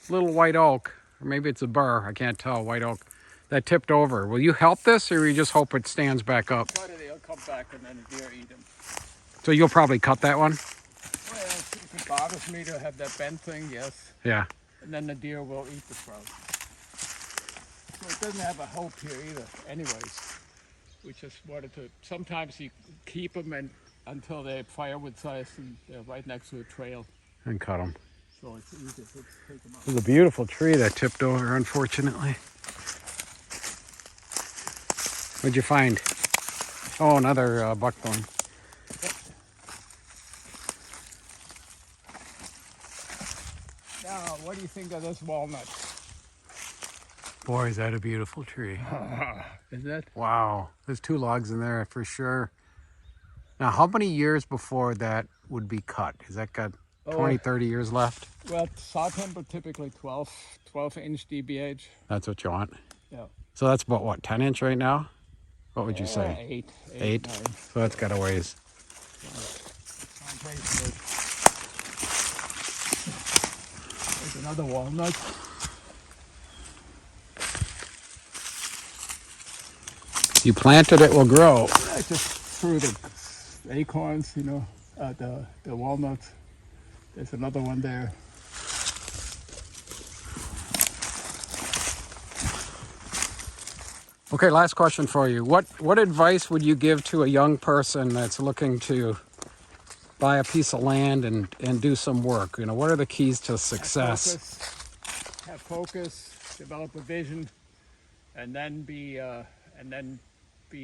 little white oak, or maybe it's a burr, I can't tell, white oak, that tipped over. Will you help this, or you just hope it stands back up?
Cut it, it'll come back and then the deer eat them.
So you'll probably cut that one?
Well, if it bothers me to have that bent thing, yes.
Yeah.
And then the deer will eat the sprout. So it doesn't have a hope here either, anyways. We just wanted to, sometimes you keep them until they're firewood sized and they're right next to a trail.
And cut them.
So it's easy to take them out.
There's a beautiful tree that tipped over, unfortunately. What'd you find? Oh, another buckthorn.
Now, what do you think of this walnut?
Boy, is that a beautiful tree.
Is that?
Wow. There's 2 logs in there for sure. Now, how many years before that would be cut? Has that got 20, 30 years left?
Well, saw timber typically 12-inch DBH.
That's what you want?
Yeah.
So that's about what, 10 inch right now? What would you say?
8.
8? So that's got a ways.
There's another walnut.
You planted, it will grow.
I just threw the acorns, you know, the walnuts. There's another one there.
Okay, last question for you. What advice would you give to a young person that's looking to buy a piece of land and do some work? You know, what are the keys to success?
Have focus, develop a vision, and then be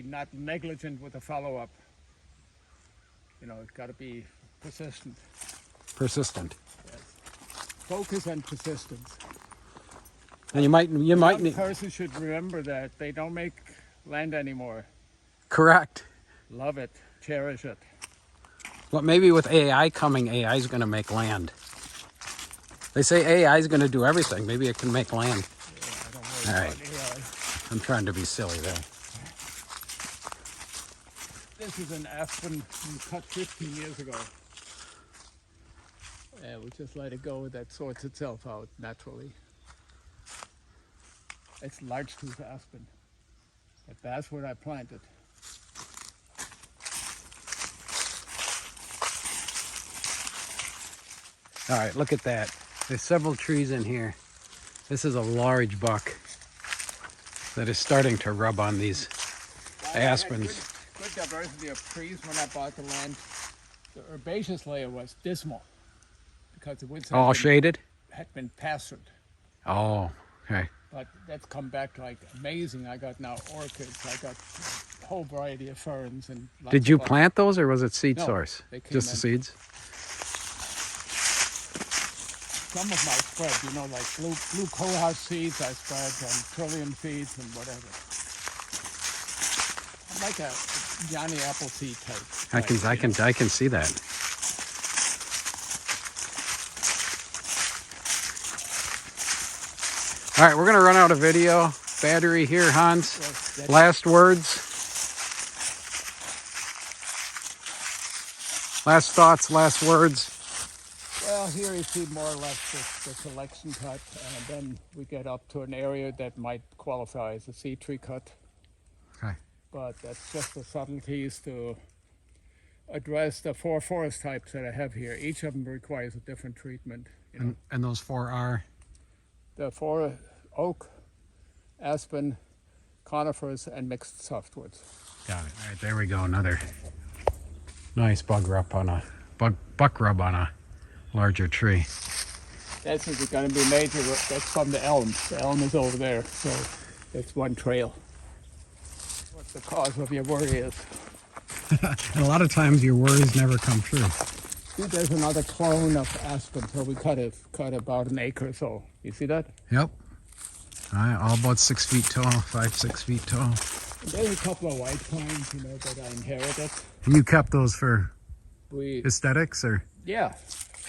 not negligent with the follow-up. You know, it's got to be persistent.
Persistent.
Yes. Focus and persistence.
And you might
One
need.
person should remember that they don't make land anymore.
Correct.
Love it, cherish it.
Well, maybe with AI coming, AI is going to make land. They say AI is going to do everything. Maybe it can make land.
Yeah, I don't worry
All
about
right.
AI.
I'm trying to be silly there.
This is an aspen we cut 15 years ago. We just let it go. That sorts itself out naturally. It's large tooth aspen. But that's what I planted.
All right, look at that. There's several trees in here. This is a large buck that is starting to rub on these aspens.
Good diversity of trees when I bought the land. The herbaceous layer was dismal because the woods
All shaded?
had been pastured.
Oh, okay.
But that's come back like amazing. I got now orchids. I got a whole variety of ferns and.
Did you plant those or was it seed
No,
source?
they came
Just the
in.
seeds?
Some of my spread, you know, like blue coalhouse seeds I spread and trillium seeds and whatever. I'm like a Johnny Appleseed type.
I can see that. All right, we're gonna run out of video battery here, Hans.
Yes,
Last words. Last thoughts, last words.
well, here you see more or less the selection cut, and then we get up to an area that might qualify as a seed tree cut.
Okay.
But that's just the subtleties to address the 4 forest types that I have here. Each of them requires a different treatment. You know,
And those 4 are?
the 4 oak, aspen, conifers, and mixed softwoods.
Got it. All right, there we go. Another nice buck rub on a larger tree.
That's going to be major. That's from the elm. The elm is over there, so that's one trail. What the cause of your worry is.
And a lot of times your worries never come true.
See, there's another clone of aspen, so we cut about an acre or so. You see that?
Yep. All right, all about 6 feet tall, 5-6 feet tall.
And there's a couple of white pines, you know, that I inherited.
And you kept those for
We,
aesthetics, or?
yeah,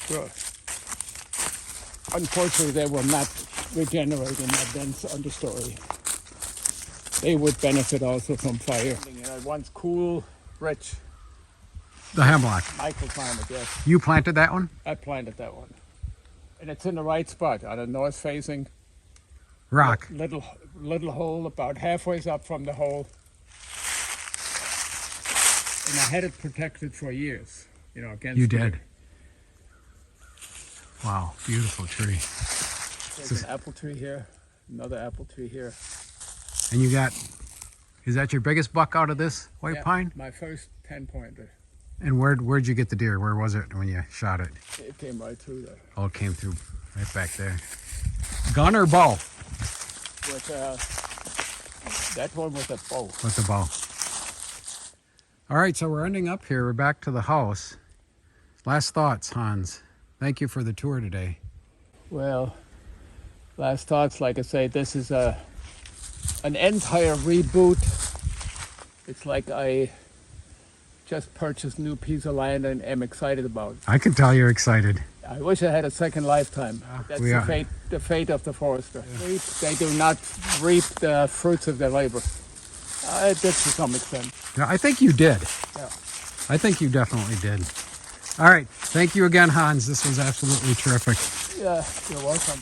sure. Unfortunately, they will not regenerate in that dense understory. They would benefit also from fire. You know, once cool, rich
The hemlock.
microclimate, yes.
You planted that one?
I planted that one. And it's in the right spot, on a north facing
Rock.
little hole about halfway up from the hole. And I had it protected for years, you know, against
You
the-
did. Wow, beautiful tree.
There's an apple tree here, another apple tree here.
And you got, is that your biggest buck out of this white
Yeah,
pine?
my first 10-pointer.
And where'd you get the deer? Where was it when you shot it?
It came right through there.
Oh, it came through right back there. Gun or bow?
With that one with a bow.
With the bow. All right, so we're ending up here. We're back to the house. Last thoughts, Hans. Thank you for the tour today.
Well, last thoughts, like I say, this is an entire reboot. It's like I just purchased a new piece of land and am excited about.
I can tell you're excited.
I wish I had a second lifetime. That's
we are.
the fate of the forester. They do not reap the fruits of their labor. I did to some extent.
Yeah, I think you did.
Yeah.
I think you definitely did. All right. Thank you again, Hans. This was absolutely terrific.
Yeah, you're welcome.